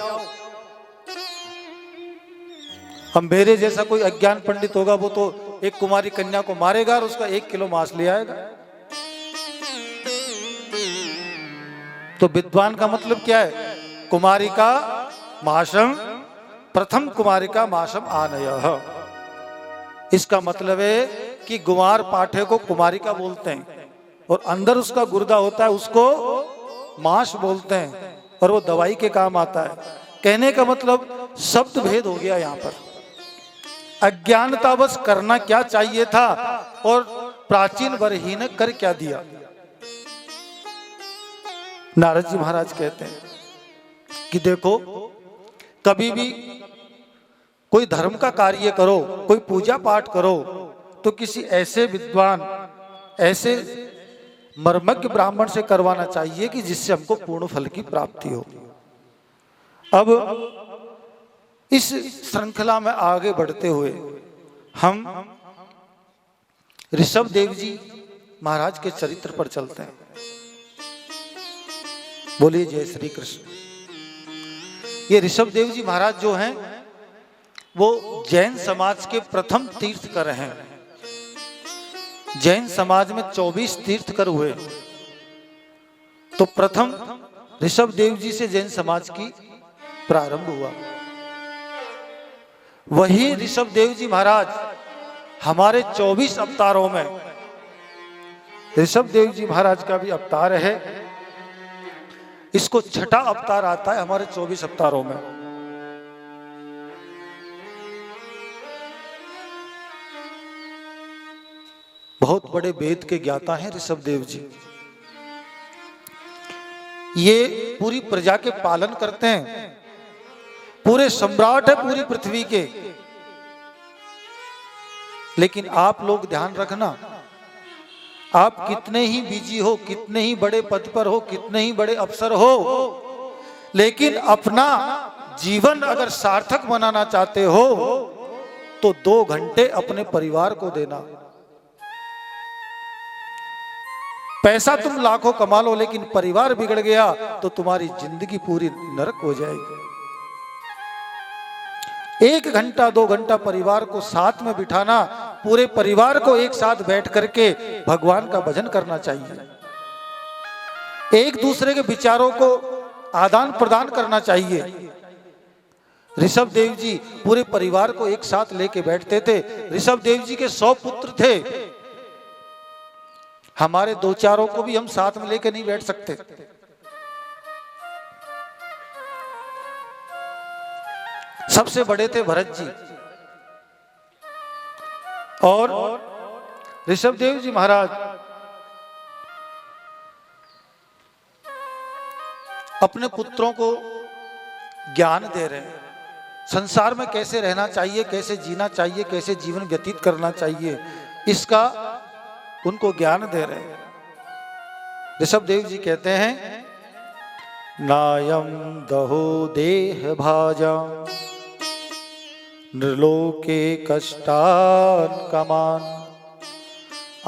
हम मेरे जैसा कोई अज्ञान पंडित होगा वो तो एक कुमारी कन्या को मारेगा और उसका 1 किलो मांस ले आएगा। तो विद्वान का मतलब क्या है? कुमारी का माशम, प्रथम कुमारी का माशम आनयः। इसका मतलब है कि गुमार पाठे को कुमारिका बोलते हैं और अंदर उसका गुर्दा होता है उसको मांस बोलते हैं, और वो दवाई के काम आता है। कहने का मतलब शब्द भेद हो गया यहाँ पर। अज्ञानता बस करना क्या चाहिए था और प्राचीन वर्ही ने कर क्या दिया। नारद जी महाराज कहते हैं कि देखो, कभी भी कोई धर्म का कार्य करो, कोई पूजा पाठ करो, तो किसी ऐसे विद्वान, ऐसे मर्मज्ञ ब्राह्मण से करवाना चाहिए कि जिससे हमको पूर्ण फल की प्राप्ति हो। अब इस श्रृंखला में आगे बढ़ते हुए हम ऋषभ देव जी महाराज के चरित्र पर चलते हैं। बोलिए जय श्री कृष्ण। ये ऋषभ देव जी महाराज जो हैं वो जैन समाज के प्रथम तीर्थकर हैं। जैन समाज में 24 तीर्थकर हुए, तो प्रथम ऋषभ देव जी से जैन समाज की प्रारंभ हुआ। वही ऋषभ देव जी महाराज हमारे 24 अवतारों में, ऋषभ देव जी महाराज का भी अवतार है, इसको छठा अवतार आता है हमारे 24 अवतारों में। बहुत बड़े वेद के ज्ञाता हैं ऋषभ देव जी। ये पूरी प्रजा के पालन करते हैं, पूरे सम्राट है पूरी पृथ्वी के। लेकिन आप लोग ध्यान रखना, आप कितने ही बिजी हो, कितने ही बड़े पद पर हो, कितने ही बड़े अफसर हो, लेकिन अपना जीवन अगर सार्थक बनाना चाहते हो तो 2 घंटे अपने परिवार को देना। पैसा तुम लाखों कमा लो, लेकिन परिवार बिगड़ गया तो तुम्हारी जिंदगी पूरी नरक हो जाएगी। 1 घंटा 2 घंटा परिवार को साथ में बिठाना, पूरे परिवार को एक साथ बैठ करके भगवान का भजन करना चाहिए। एक दूसरे के विचारों को आदान प्रदान करना चाहिए। ऋषभ देव जी पूरे परिवार को एक साथ लेके बैठते थे। ऋषभ देव जी के 100 पुत्र थे। हमारे 2-4 को भी हम साथ में लेके नहीं बैठ सकते। सबसे बड़े थे भरत जी, और ऋषभ देव जी महाराज अपने पुत्रों को ज्ञान दे रहे हैं, संसार में कैसे रहना चाहिए, कैसे जीना चाहिए, कैसे जीवन व्यतीत करना चाहिए, इसका उनको ज्ञान दे रहे हैं। ऋषभ देव जी कहते हैं, नायम दहो देह भाजा नृलोके कष्टान कमान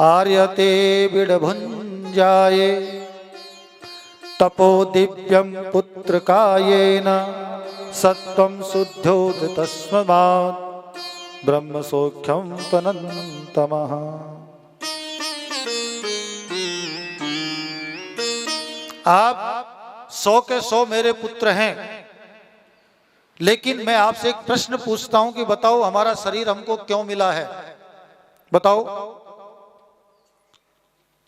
आर्यते बिडभुंजाये तपो दिव्यम पुत्र कायेन सत्वं शुद्धोद तस्मात् ब्रह्म सौख्यम तनन्तमः। आप 100 के 100 मेरे पुत्र हैं, लेकिन मैं आपसे एक प्रश्न पूछता हूं कि बताओ हमारा शरीर हमको क्यों मिला है? बताओ।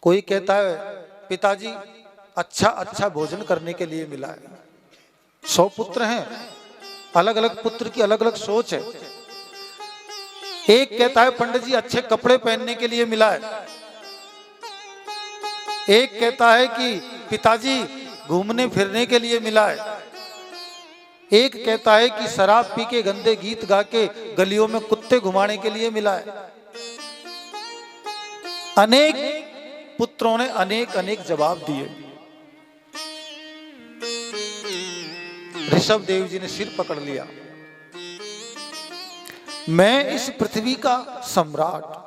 कोई कहता है पिताजी अच्छा अच्छा भोजन करने के लिए मिला है। 100 पुत्र हैं, अलग अलग पुत्र की अलग अलग सोच है। एक कहता है पंडित जी अच्छे कपड़े पहनने के लिए मिला है। एक कहता है कि पिताजी घूमने फिरने के लिए मिला है। एक कहता है कि शराब पी के गंदे गीत गा के गलियों में कुत्ते घुमाने के लिए मिला है। अनेक पुत्रों ने अनेक अनेक जवाब दिए। ऋषभ देव जी ने सिर पकड़ लिया, मैं इस पृथ्वी का सम्राट।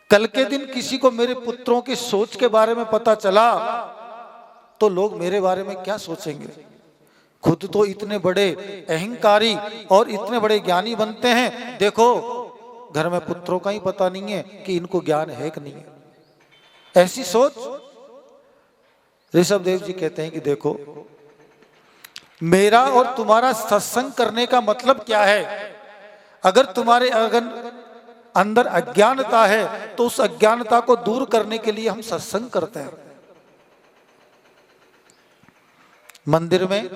कल के दिन किसी को मेरे पुत्रों की सोच के बारे में पता चला तो लोग मेरे बारे में क्या सोचेंगे? खुद तो इतने बड़े अहंकारी और इतने बड़े ज्ञानी बनते हैं, देखो घर में पुत्रों का ही पता नहीं है कि इनको ज्ञान है कि नहीं है। ऐसी सोच। ऋषभ देव जी कहते हैं कि देखो मेरा और तुम्हारा सत्संग करने का मतलब क्या है? अगर तुम्हारे अंदर अज्ञानता है तो उस अज्ञानता को दूर करने के लिए हम सत्संग करते हैं। मंदिर में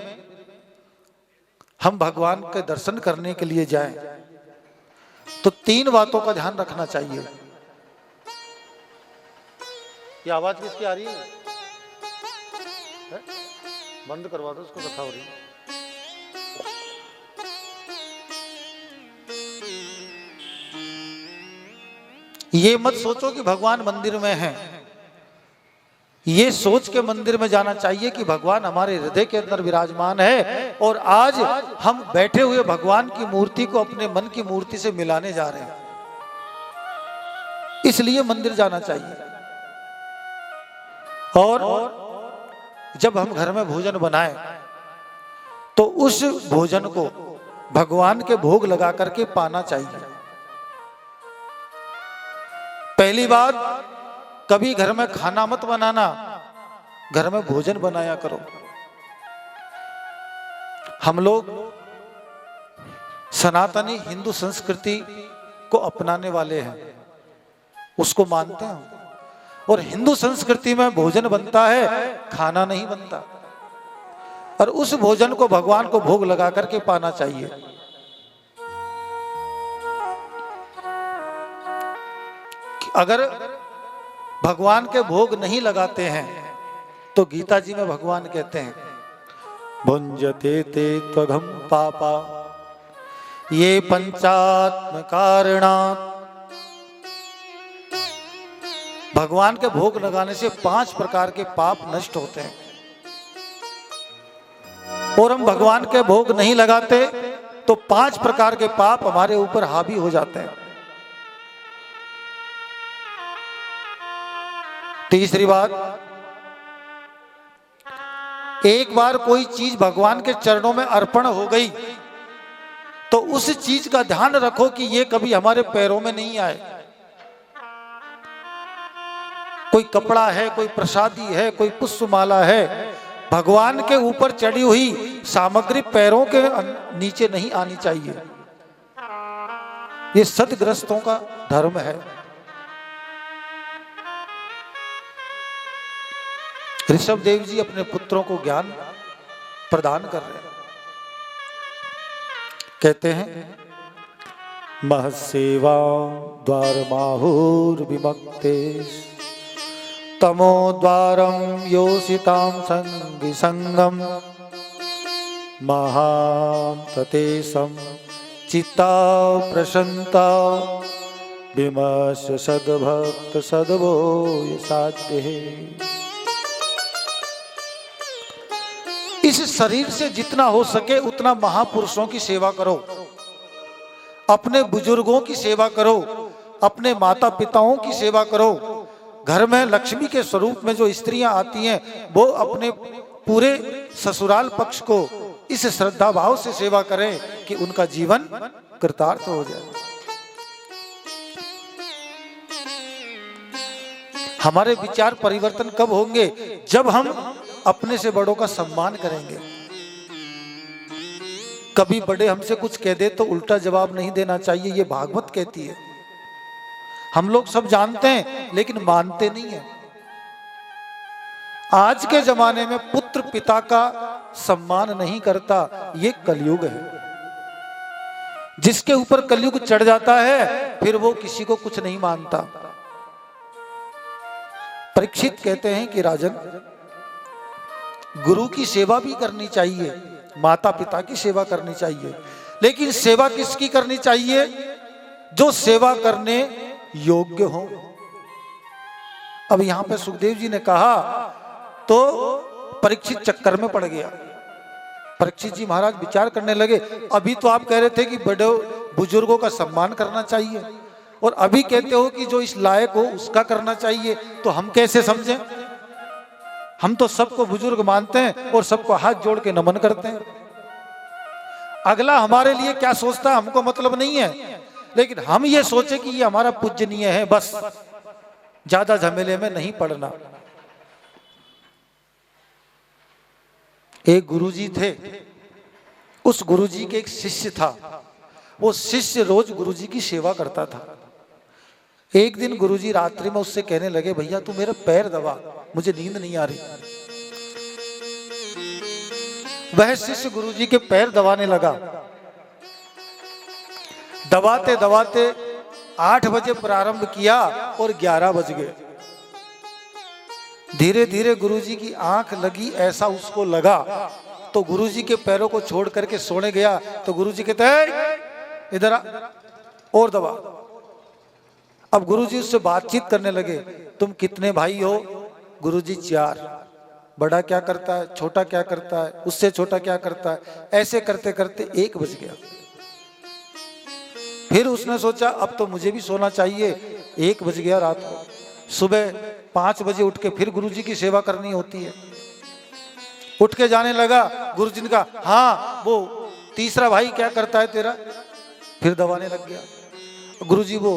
हम भगवान के दर्शन करने के लिए जाएं तो 3 बातों का ध्यान रखना चाहिए। ये आवाज किसकी आ रही है? बंद करवा दो, उसको कथा हो रही है। ये मत सोचो कि भगवान मंदिर में हैं। ये सोच के मंदिर में जाना चाहिए कि भगवान हमारे हृदय के अंदर विराजमान है और आज हम बैठे हुए भगवान की मूर्ति को अपने मन की मूर्ति से मिलाने जा रहे हैं, इसलिए मंदिर जाना चाहिए। और जब हम घर में भोजन बनाएं तो उस भोजन को भगवान के भोग लगा करके पाना चाहिए। पहली बात, कभी घर में खाना मत बनाना, घर में भोजन बनाया करो। हम लोग सनातनी हिंदू संस्कृति को अपनाने वाले हैं, उसको मानते हैं। और हिंदू संस्कृति में भोजन बनता है, खाना नहीं बनता। और उस भोजन को भगवान को भोग लगा करके पाना चाहिए। अगर भगवान के भोग नहीं लगाते हैं तो गीता जी में भगवान कहते हैं, भुंजते ते त्वघम पापा ये पंचात्म कारणात्। भगवान के भोग लगाने से 5 प्रकार के पाप नष्ट होते हैं। और हम भगवान के भोग नहीं लगाते तो 5 प्रकार के पाप हमारे ऊपर हावी हो जाते हैं। तीसरी बात, एक बार कोई चीज भगवान के चरणों में अर्पण हो गई तो उस चीज का ध्यान रखो कि ये कभी हमारे पैरों में नहीं आए। कोई कपड़ा है, कोई प्रसादी है, कोई पुष्पमाला है, भगवान के ऊपर चढ़ी हुई सामग्री पैरों के नीचे नहीं आनी चाहिए। ये सद्ग्रस्तों का धर्म है। ऋषभ देव जी अपने पुत्रों को ज्ञान प्रदान कर रहे हैं। कहते हैं, महसेवा द्वार माहुर विमक्ते तमो द्वारम योषिताम संगी संगम महाम ततेसम चित्ता प्रशंता विमर्श सद्भक्त सद्भो ये साध्य है। इस शरीर से जितना हो सके उतना महापुरुषों की सेवा करो, अपने बुजुर्गों की सेवा करो, अपने माता पिताओं की सेवा करो। घर में लक्ष्मी के स्वरूप में जो स्त्रियां आती हैं वो अपने पूरे ससुराल पक्ष को इस श्रद्धा भाव से सेवा करें कि उनका जीवन कृतार्थ हो जाए। हमारे विचार परिवर्तन कब होंगे? जब हम अपने से बड़ों का सम्मान करेंगे। कभी बड़े हमसे कुछ कह दे तो उल्टा जवाब नहीं देना चाहिए, ये भागवत कहती है। हम लोग सब जानते हैं लेकिन मानते नहीं है। आज के जमाने में पुत्र पिता का सम्मान नहीं करता, ये कलयुग है। जिसके ऊपर कलयुग चढ़ जाता है फिर वो किसी को कुछ नहीं मानता। परीक्षित कहते हैं कि राजन, गुरु की सेवा भी करनी चाहिए, माता पिता की सेवा करनी चाहिए, लेकिन सेवा किसकी करनी चाहिए? जो सेवा करने योग्य हो। अब यहां पे सुखदेव जी ने कहा तो परीक्षित चक्कर में पड़ गया। परीक्षित जी महाराज विचार करने लगे, अभी तो आप कह रहे थे कि बड़े बुजुर्गों का सम्मान करना चाहिए और अभी कहते हो कि जो इस लायक हो उसका करना चाहिए, तो हम कैसे समझें? हम तो सबको बुजुर्ग मानते हैं और सबको हाथ जोड़ के नमन करते हैं। अगला हमारे लिए क्या सोचता है हमको मतलब नहीं है, लेकिन हम ये सोचे कि ये हमारा पूजनीय है, बस ज्यादा झमेले में नहीं पड़ना। एक गुरुजी थे, उस गुरुजी के एक शिष्य था। वो शिष्य रोज गुरुजी की सेवा करता था। एक दिन गुरुजी रात्रि में उससे कहने लगे, भैया तू मेरा पैर दबा, मुझे नींद नहीं आ रही। वह शिष्य गुरुजी के पैर दबाने लगा। दबाते दबाते 8 बजे प्रारंभ किया और 11 बज गए। धीरे धीरे गुरुजी की आंख लगी, ऐसा उसको लगा तो गुरुजी के पैरों को छोड़ करके सोने गया। तो गुरुजी कहते हैं इधर आ और दबा। अब गुरुजी उससे बातचीत करने लगे, तुम कितने भाई हो? गुरुजी 4। बड़ा क्या करता है, छोटा क्या करता है, उससे छोटा क्या करता है? ऐसे करते करते 1 बज गया। फिर उसने सोचा अब तो मुझे भी सोना चाहिए। 1 बज गया रात को। सुबह 5 बजे उठ के फिर गुरुजी की सेवा करनी होती है। उठ के जाने लगा। गुरुजी ने कहा, हाँ वो तीसरा भाई क्या करता है तेरा? फिर दबाने लग गया। गुरुजी वो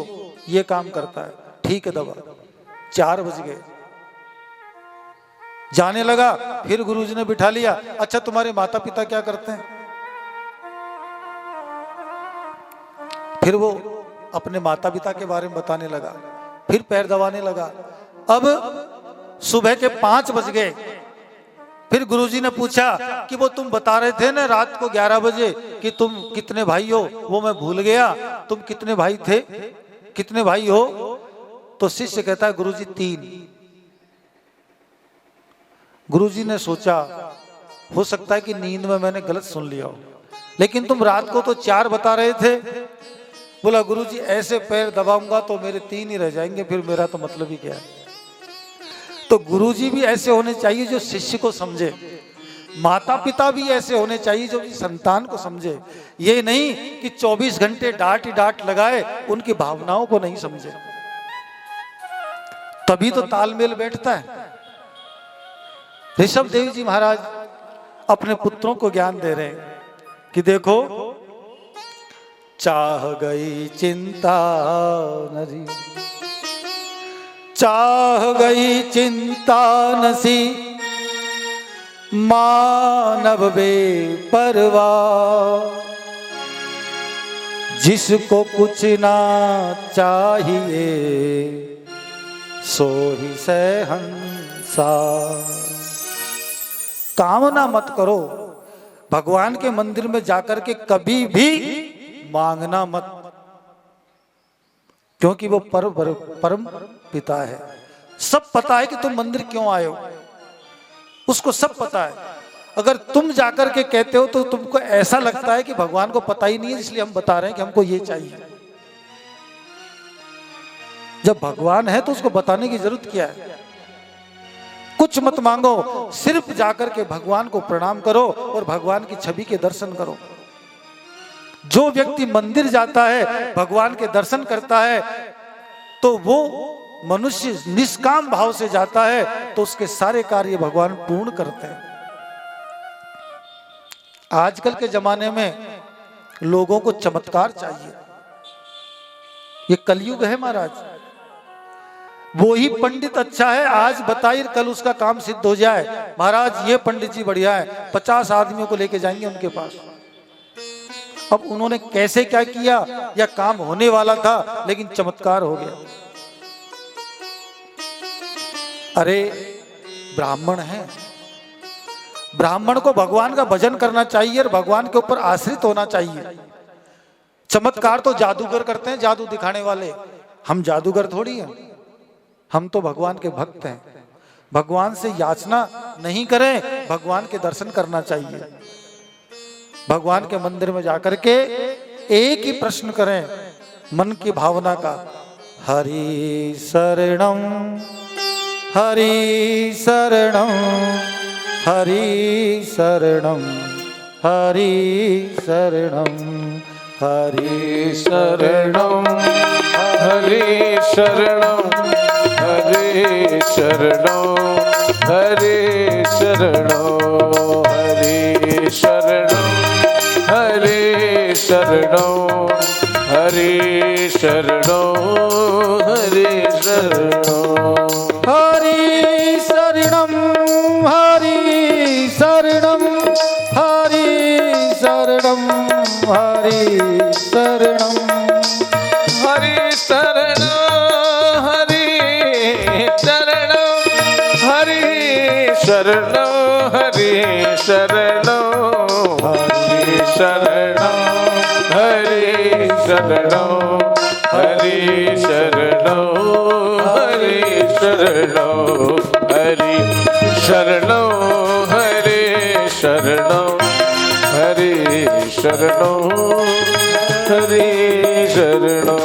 ये काम करता है, ठीक है दबा। 4 बज गए। जाने लगा। फिर गुरुजी ने बिठा लिया, अच्छा तुम्हारे माता पिता क्या करते हैं? फिर वो अपने माता पिता के बारे में बताने लगा। फिर पैर दबाने लगा। अब सुबह के 5 बज गए। फिर गुरुजी ने पूछा कि वो तुम बता रहे थे ना रात को 11 बजे कि तुम कितने भाई हो, वो मैं भूल गया। तुम कितने भाई थे, कितने भाई हो? तो शिष्य कहता है गुरुजी 3। गुरुजी ने सोचा हो सकता है कि नींद में मैंने गलत सुन लिया हो, लेकिन तुम रात को तो 4 बता रहे थे। बोला गुरुजी ऐसे पैर दबाऊंगा तो मेरे 3 ही रह जाएंगे, फिर मेरा तो मतलब ही क्या है। तो गुरुजी भी ऐसे होने चाहिए जो शिष्य को समझे। माता पिता भी ऐसे होने चाहिए जो संतान को समझे। ये नहीं कि 24 घंटे डांट ही डांट लगाए, उनकी भावनाओं को नहीं समझे। तभी तो तालमेल बैठता है। ऋषभ देव जी महाराज अपने पुत्रों को ज्ञान दे रहे हैं कि देखो, चाह गई चिंता नरी, चाह गई चिंता नसी, मानव बेपरवाह, जिसको कुछ ना चाहिए सो ही सहंसा। कामना मत करो। भगवान के मंदिर में जाकर के कभी भी मांगना मत, क्योंकि वो परम पिता है। सब पता है कि तुम मंदिर क्यों आए हो, उसको सब पता है। अगर तुम जाकर के कहते हो तो तुमको ऐसा लगता है कि भगवान को पता ही नहीं है, इसलिए हम बता रहे हैं कि हमको ये चाहिए। जब भगवान है तो उसको बताने की जरूरत क्या है? कुछ मत मांगो, सिर्फ जाकर के भगवान को प्रणाम करो और भगवान की छवि के दर्शन करो। जो व्यक्ति मंदिर जाता है, भगवान के दर्शन करता है, तो वो मनुष्य निष्काम भाव से जाता है तो उसके सारे कार्य भगवान पूर्ण करते हैं। आजकल के जमाने में लोगों को चमत्कार चाहिए। ये कलयुग है महाराज। वो ही पंडित अच्छा है, आज बताइए कल उसका काम सिद्ध हो जाए। महाराज ये पंडित जी बढ़िया है, 50 आदमियों को लेके जाएंगे उनके पास। अब उन्होंने कैसे क्या किया, या काम होने वाला था लेकिन चमत्कार हो गया। अरे ब्राह्मण है, ब्राह्मण को भगवान का भजन करना चाहिए और भगवान के ऊपर आश्रित होना चाहिए। चमत्कार तो जादूगर करते हैं, जादू दिखाने वाले। हम जादूगर थोड़ी हैं, हम तो भगवान के भक्त हैं। भगवान से याचना नहीं करें, भगवान के दर्शन करना चाहिए। भगवान के मंदिर में जाकर के एक ही प्रश्न करें मन की भावना का, हरि शरणम हरि शरणम हरि शरणम हरि शरणम हरि
शरणं हरि शरणं हरि शरणं हरि शरणं हरि शरणं हरि शरणं हरि शरणं हरि शरणं
हरि शरणम हरि शरणम हरि शरणम हरि शरणम
हरि शरणं हरि शरणं हरि शरणं हरि शरणं हरि शरणं हरि शरणं हरि शरणं हरि शरणं हरि शरणं हरि शरणं हरि शरणं हरि शरणं।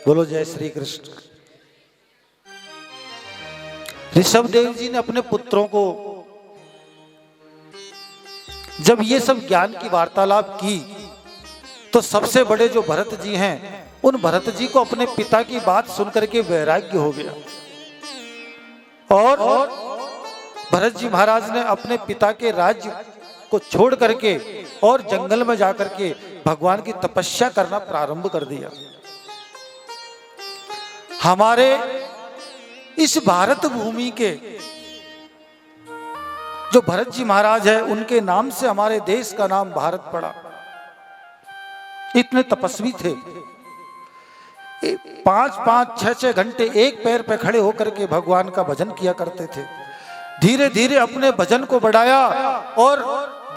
बोलो जय श्री कृष्ण। ऋषभ देव जी ने अपने पुत्रों को जब ये सब ज्ञान की वार्तालाप की तो सबसे बड़े जो भरत जी हैं, उन भरत जी को अपने पिता की बात सुनकर के वैराग्य हो गया और भरत जी महाराज ने अपने पिता के राज्य को छोड़ करके और जंगल में जाकर के भगवान की तपस्या करना प्रारंभ कर दिया। हमारे इस भारत भूमि के जो भरत जी महाराज है, उनके नाम से हमारे देश का नाम भारत पड़ा। इतने तपस्वी थे, 5-5, 6-6 घंटे एक पैर पे खड़े होकर के भगवान का भजन किया करते थे। धीरे धीरे अपने भजन को बढ़ाया और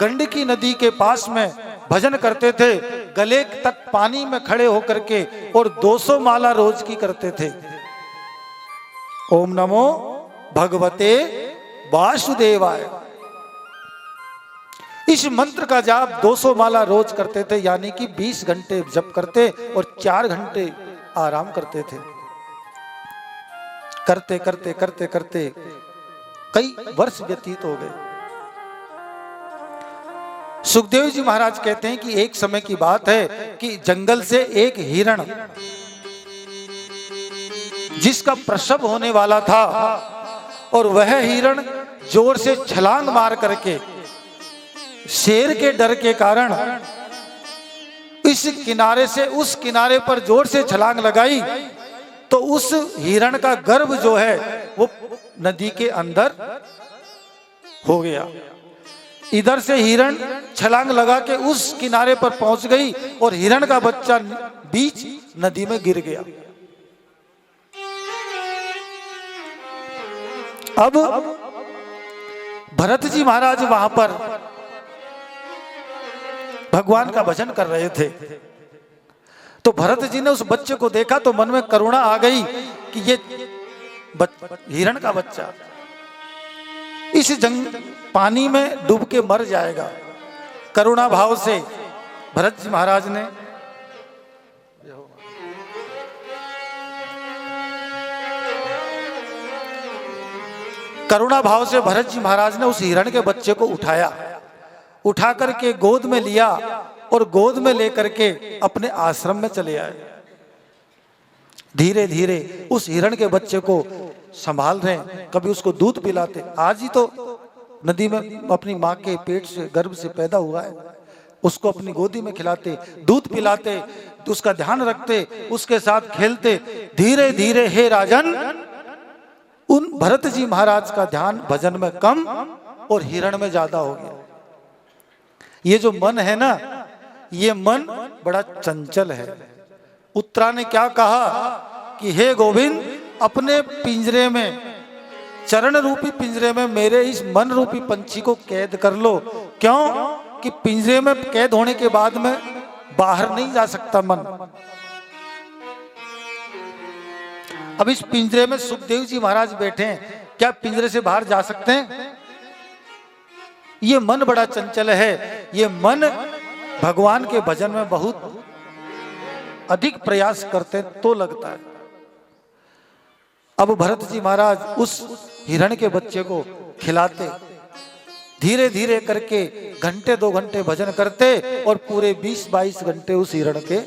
गंडकी नदी के पास में भजन करते थे, गले तक पानी में खड़े होकर के, और 200 माला रोज की करते थे। ओम नमो भगवते वासुदेवाय, इस मंत्र का जाप 200 माला रोज करते थे, यानी कि 20 घंटे जप करते और 4 घंटे आराम करते थे। करते करते करते करते कई वर्ष व्यतीत हो गए। सुखदेव जी महाराज कहते हैं कि एक समय की बात है कि जंगल से एक हिरण जिसका प्रसव होने वाला था, और वह हिरण जोर से छलांग मार करके शेर के डर के कारण इस किनारे से उस किनारे पर जोर से छलांग लगाई, तो उस हिरण का गर्भ जो है वो नदी के अंदर हो गया। इधर से हिरण छलांग लगा के उस किनारे पर पहुंच गई और हिरण का बच्चा बीच नदी में गिर गया। अब भरत जी महाराज वहां पर भगवान का भजन कर रहे थे, तो भरत जी ने उस बच्चे को देखा तो मन में करुणा आ गई कि ये हिरण का बच्चा इस पानी में डूब के मर जाएगा। करुणा भाव से भरत जी महाराज ने करुणा भाव से भरत जी महाराज ने उस हिरण के बच्चे को उठाया, उठा करके गोद में लिया और गोद में लेकर के अपने आश्रम में चले आए। धीरे धीरे उस हिरण के बच्चे को संभाल रहे हैं, कभी उसको दूध पिलाते, आज ही तो नदी में अपनी माँ के पेट से गर्भ से पैदा हुआ है, उसको अपनी गोदी में खिलाते, दूध पिलाते, उसका ध्यान रखते, उसके साथ खेलते। धीरे धीरे हे राजन, उन भरत जी महाराज का ध्यान भजन में कम और हिरण में ज्यादा हो गया। ये जो मन है ना, ये मन बड़ा चंचल है। उत्तरा ने क्या कहा कि हे गोविंद, अपने पिंजरे में, चरण रूपी पिंजरे में मेरे इस मन रूपी पंछी को कैद कर लो। क्यों? कि पिंजरे में कैद होने के बाद में बाहर नहीं जा सकता मन। अब इस पिंजरे में सुखदेव जी महाराज बैठे हैं, क्या पिंजरे से बाहर जा सकते हैं? ये मन बड़ा चंचल है। ये मन भगवान के भजन में बहुत अधिक प्रयास करते तो लगता है। अब भरत जी महाराज उस हिरण के बच्चे को खिलाते, धीरे धीरे करके घंटे 2 घंटे भजन करते और पूरे 20-22 घंटे उस हिरण के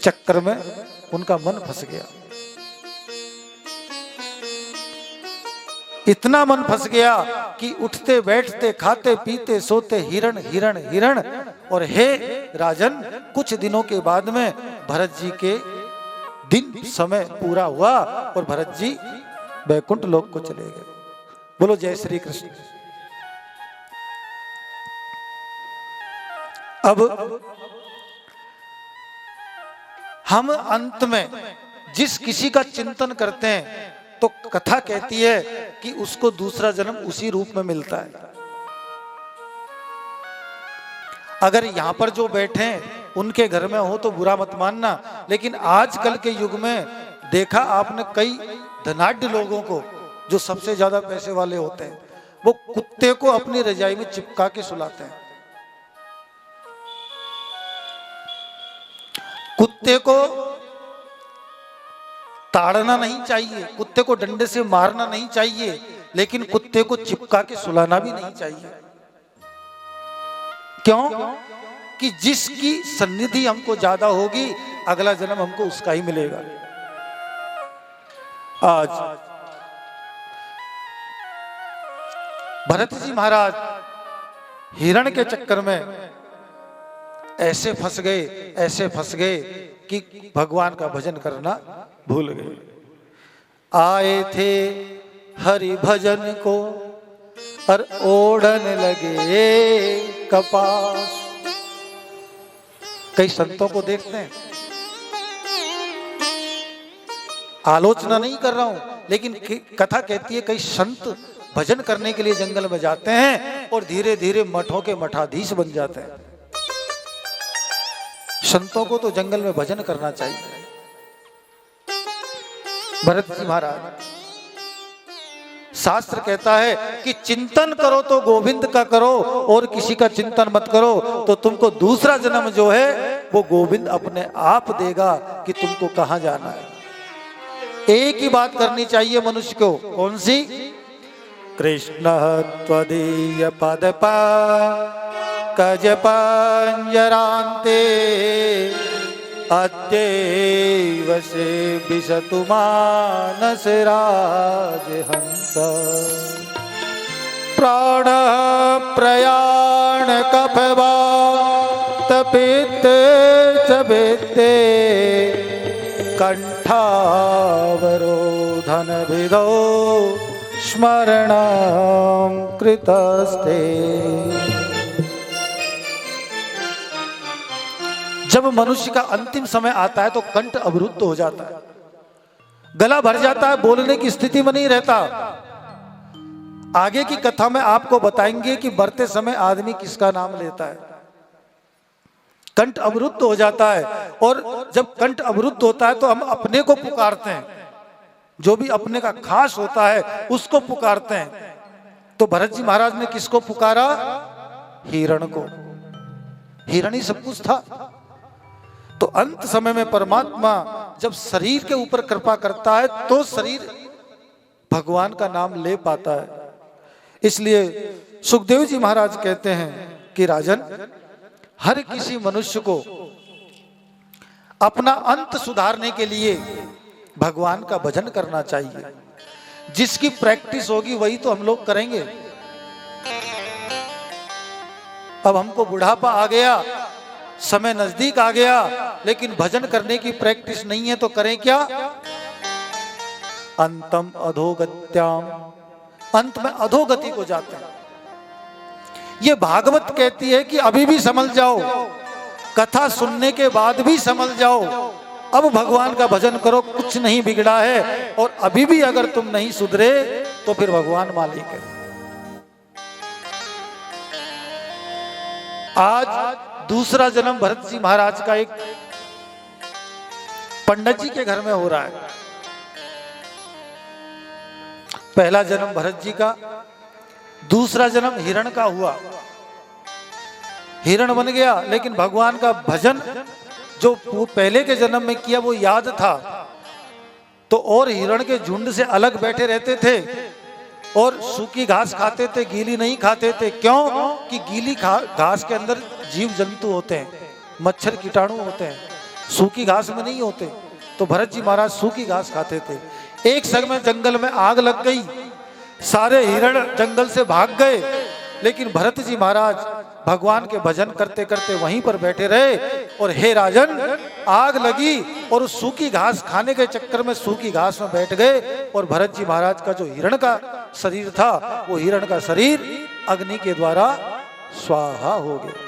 चक्कर में उनका मन फंस गया। इतना मन फंस गया कि उठते बैठते खाते पीते सोते हिरण हिरण हिरण। और हे राजन, कुछ दिनों के बाद में भरत जी के दिन समय पूरा हुआ और भरत जी वैकुंठ लोक को चले गए। बोलो जय श्री कृष्ण। अब हम अंत में जिस किसी का चिंतन करते हैं तो कथा कहती है कि उसको दूसरा जन्म उसी रूप में मिलता है। अगर यहां पर जो बैठे हैं उनके घर में हो तो बुरा मत मानना, लेकिन आजकल के युग में देखा आपने कई धनाढ्य लोगों को जो सबसे ज्यादा पैसे वाले होते हैं, वो कुत्ते को अपनी रजाई में चिपका के सुलाते हैं। कुत्ते को ताड़ना नहीं चाहिए, कुत्ते को डंडे से मारना नहीं चाहिए, लेकिन कुत्ते को चिपका के सुलाना भी नहीं चाहिए। क्यों? कि जिसकी सन्निधि हमको ज्यादा होगी अगला जन्म हमको उसका ही मिलेगा। आज भरत जी महाराज हिरण के चक्कर में ऐसे फंस गए कि भगवान का भजन करना भूल गए। आए थे हरि भजन को और ओढ़न लगे कपास। कई संतों को देखते हैं, आलोचना नहीं कर रहा हूं, लेकिन कथा कहती है कई संत भजन करने के लिए जंगल में जाते हैं और धीरे धीरे मठों के मठाधीश बन जाते हैं। संतों को तो जंगल में भजन करना चाहिए। भरत जी महाराज, शास्त्र कहता है कि चिंतन करो तो गोविंद का करो और किसी का चिंतन मत करो, तो तुमको दूसरा जन्म जो है वो गोविंद अपने आप देगा कि तुमको कहां जाना है। एक ही बात करनी चाहिए मनुष्य को, कौन सी? कृष्ण त्वदीय पद कज पंजरांते अद्यैव से विशतु मानस राजहंस। प्राण प्रयाण कफवा तपिते चबिते कंठावरोधन विदो स्मरणं कृतस्ते। जब मनुष्य का अंतिम समय आता है तो कंठ अवरुद्ध हो जाता है, गला भर जाता है, बोलने की स्थिति में नहीं रहता। आगे की कथा में आपको बताएंगे कि मरते समय आदमी किसका नाम लेता है। कंठ अवरुद्ध हो जाता है, और जब कंठ अवरुद्ध होता है तो हम अपने को पुकारते हैं, जो भी अपने का खास होता है उसको पुकारते हैं। तो भरत जी महाराज ने किसको पुकारा? हिरण को। हिरण ही सब कुछ था। तो अंत समय में परमात्मा जब शरीर के ऊपर कृपा करता है तो शरीर भगवान का नाम ले पाता है। इसलिए सुखदेव जी महाराज कहते हैं कि राजन, हर किसी मनुष्य को अपना अंत सुधारने के लिए भगवान का भजन करना चाहिए। जिसकी प्रैक्टिस होगी वही तो हम लोग करेंगे। अब हमको बुढ़ापा आ गया, समय नजदीक आ गया, लेकिन भजन करने की प्रैक्टिस नहीं है तो करें क्या? अंतम अधोगत्याम, अंत में अधोगति को जाते हैं। ये भागवत कहती है कि अभी भी समझ जाओ, कथा सुनने के बाद भी समझ जाओ, अब भगवान का भजन करो, कुछ नहीं बिगड़ा है। और अभी भी अगर तुम नहीं सुधरे तो फिर भगवान मालिक है। आज दूसरा जन्म भरत जी महाराज का एक पंडित जी के घर में हो रहा है। पहला जन्म भरत जी का, दूसरा जन्म हिरण का हुआ। हिरण बन गया, लेकिन भगवान का भजन जो वो पहले के जन्म में किया वो याद था, तो और हिरण के झुंड से अलग बैठे रहते थे और सूखी घास खाते थे, गीली नहीं खाते थे। क्यों? कि गीली घास के अंदर जीव जंतु होते हैं, मच्छर कीटाणु होते हैं, सूखी घास में नहीं होते। तो भरत जी महाराज सूखी घास खाते थे। एक समय जंगल में आग लग गई, सारे हिरण जंगल से भाग गए, लेकिन भरत जी महाराज भगवान के भजन करते करते वहीं पर बैठे रहे। और हे राजन, आग लगी और उस सूखी घास खाने के चक्कर में सूखी घास में बैठ गए, और भरत जी महाराज का जो हिरण का शरीर था, वो हिरण का शरीर अग्नि के द्वारा स्वाहा हो गया।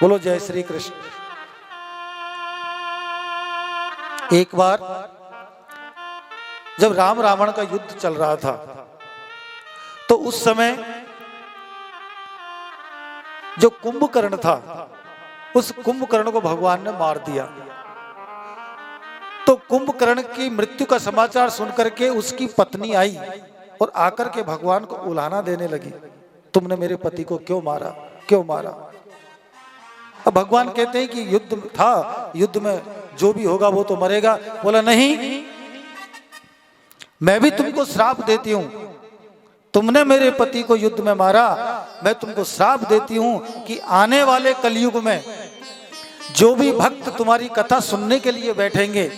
बोलो जय श्री कृष्ण। एक बार जब राम रावण का युद्ध चल रहा था, तो उस समय जो कुंभकर्ण था, उस कुंभकर्ण को भगवान ने मार दिया। तो कुंभकर्ण की मृत्यु का समाचार सुनकर के उसकी पत्नी आई और आकर के भगवान को उलाहना देने लगी, तुमने मेरे पति को क्यों मारा, क्यों मारा? अब भगवान कहते हैं कि युद्ध था, युद्ध में जो भी होगा वो तो मरेगा। बोला नहीं, मैं भी तुमको श्राप देती हूं, तुमने मेरे पति को युद्ध में मारा, मैं तुमको श्राप देती हूं कि आने वाले कलयुग में जो भी भक्त तुम्हारी कथा सुनने के लिए बैठेंगे,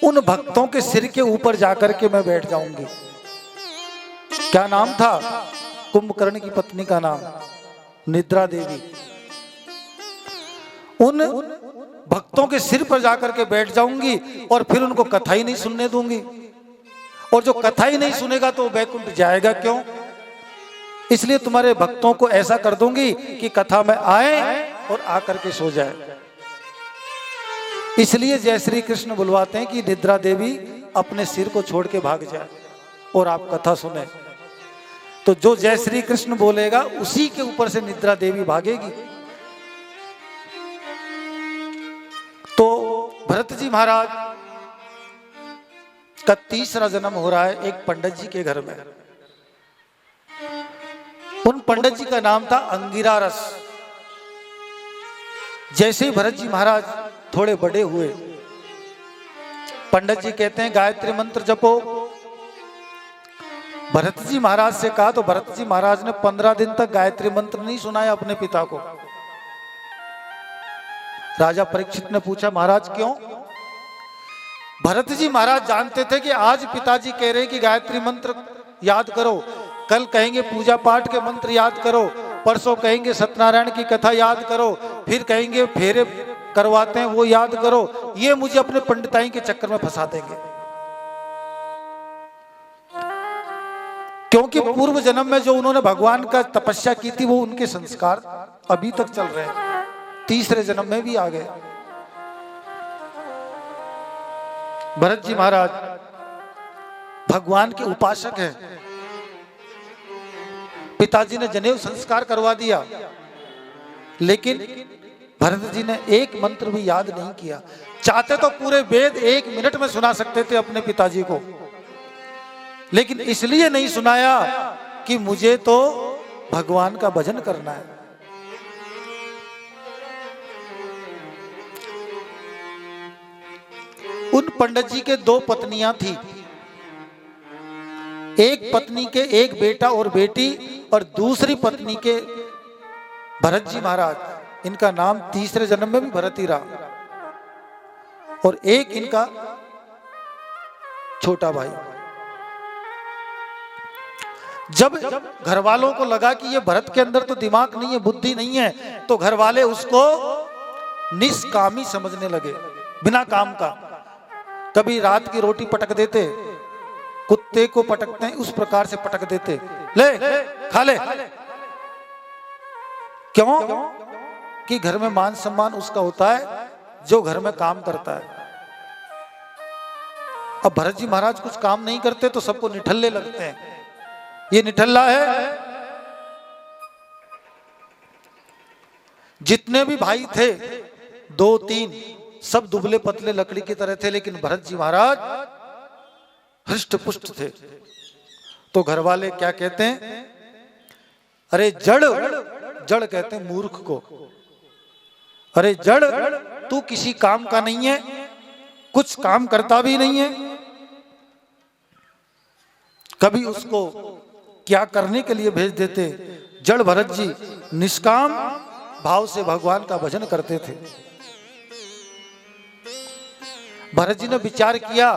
उन भक्तों के सिर के ऊपर जाकर के मैं बैठ जाऊंगी। क्या नाम था कुंभकर्ण की पत्नी का? नाम निद्रा देवी। उन भक्तों के सिर पर जाकर के बैठ जाऊंगी और फिर उनको कथा ही नहीं सुनने दूंगी। और जो कथा ही नहीं सुनेगा तो वैकुंठ जाएगा क्यों? इसलिए तुम्हारे भक्तों को ऐसा कर दूंगी कि कथा में आए और आकर के सो जाए। इसलिए जय श्री कृष्ण बुलवाते हैं कि निद्रा देवी अपने सिर को छोड़ के भाग जाए और आप कथा सुने। तो जो जय श्री कृष्ण बोलेगा उसी के ऊपर से निद्रा देवी भागेगी। तो भरत जी महाराज का तीसरा जन्म हो रहा है एक पंडित जी के घर में। उन पंडित जी का नाम था अंगिरा रस। जैसे ही भरत जी महाराज थोड़े बड़े हुए, पंडित जी कहते हैं गायत्री मंत्र जपो। भरत जी महाराज से कहा तो भरत जी महाराज ने 15 दिन तक गायत्री मंत्र नहीं सुनाया अपने पिता को। राजा परीक्षित ने पूछा महाराज क्यों? भरत जी महाराज जानते थे कि आज पिताजी कह रहे हैं कि गायत्री मंत्र याद करो, कल कहेंगे पूजा पाठ के मंत्र याद करो, परसों कहेंगे सत्यनारायण की कथा याद करो, फिर कहेंगे फेरे करवाते हैं वो याद करो। ये मुझे अपने पंडिताई के चक्कर में फंसा देंगे। क्योंकि पूर्व जन्म में जो उन्होंने भगवान का तपस्या की थी वो उनके संस्कार अभी तक चल रहे हैं, तीसरे जन्म में भी आ गए। भरत जी महाराज भगवान के उपासक हैं। पिताजी ने जनेऊ संस्कार करवा दिया, लेकिन भरत जी ने एक मंत्र भी याद नहीं किया। चाहते तो पूरे वेद 1 मिनट में सुना सकते थे अपने पिताजी को, लेकिन इसलिए नहीं सुनाया कि मुझे तो भगवान का भजन करना है। उन पंडित जी के 2 पत्नियां थी। एक पत्नी के एक बेटा और बेटी, और दूसरी पत्नी के भरत जी महाराज, इनका नाम तीसरे जन्म में भी भरत ही रहा, और एक इनका छोटा भाई। जब घर वालों को लगा कि ये भरत के अंदर तो दिमाग नहीं है, बुद्धि नहीं है, तो घर वाले उसको निष्कामी समझने लगे, बिना काम का। कभी रात की रोटी पटक देते, कुत्ते को पटकते हैं उस प्रकार से पटक देते, ले खा ले। क्यों? कि घर में मान सम्मान उसका होता है जो घर में काम करता है। अब भरत जी महाराज कुछ काम नहीं करते तो सबको निठल्ले लगते हैं, ये निठल्ला है। जितने भी भाई थे, 2-3, सब दुबले पतले लकड़ी की तरह थे, लेकिन भरत जी महाराज हृष्ट पुष्ट थे। तो घर वाले क्या कहते हैं? अरे जड़, जड़ कहते हैं मूर्ख को। अरे जड़, तू किसी काम का नहीं है, कुछ काम करता भी नहीं है। कभी उसको क्या करने के लिए भेज देते? जड़ भरत जी निष्काम भाव से भगवान का भजन करते थे। भरत जी ने विचार किया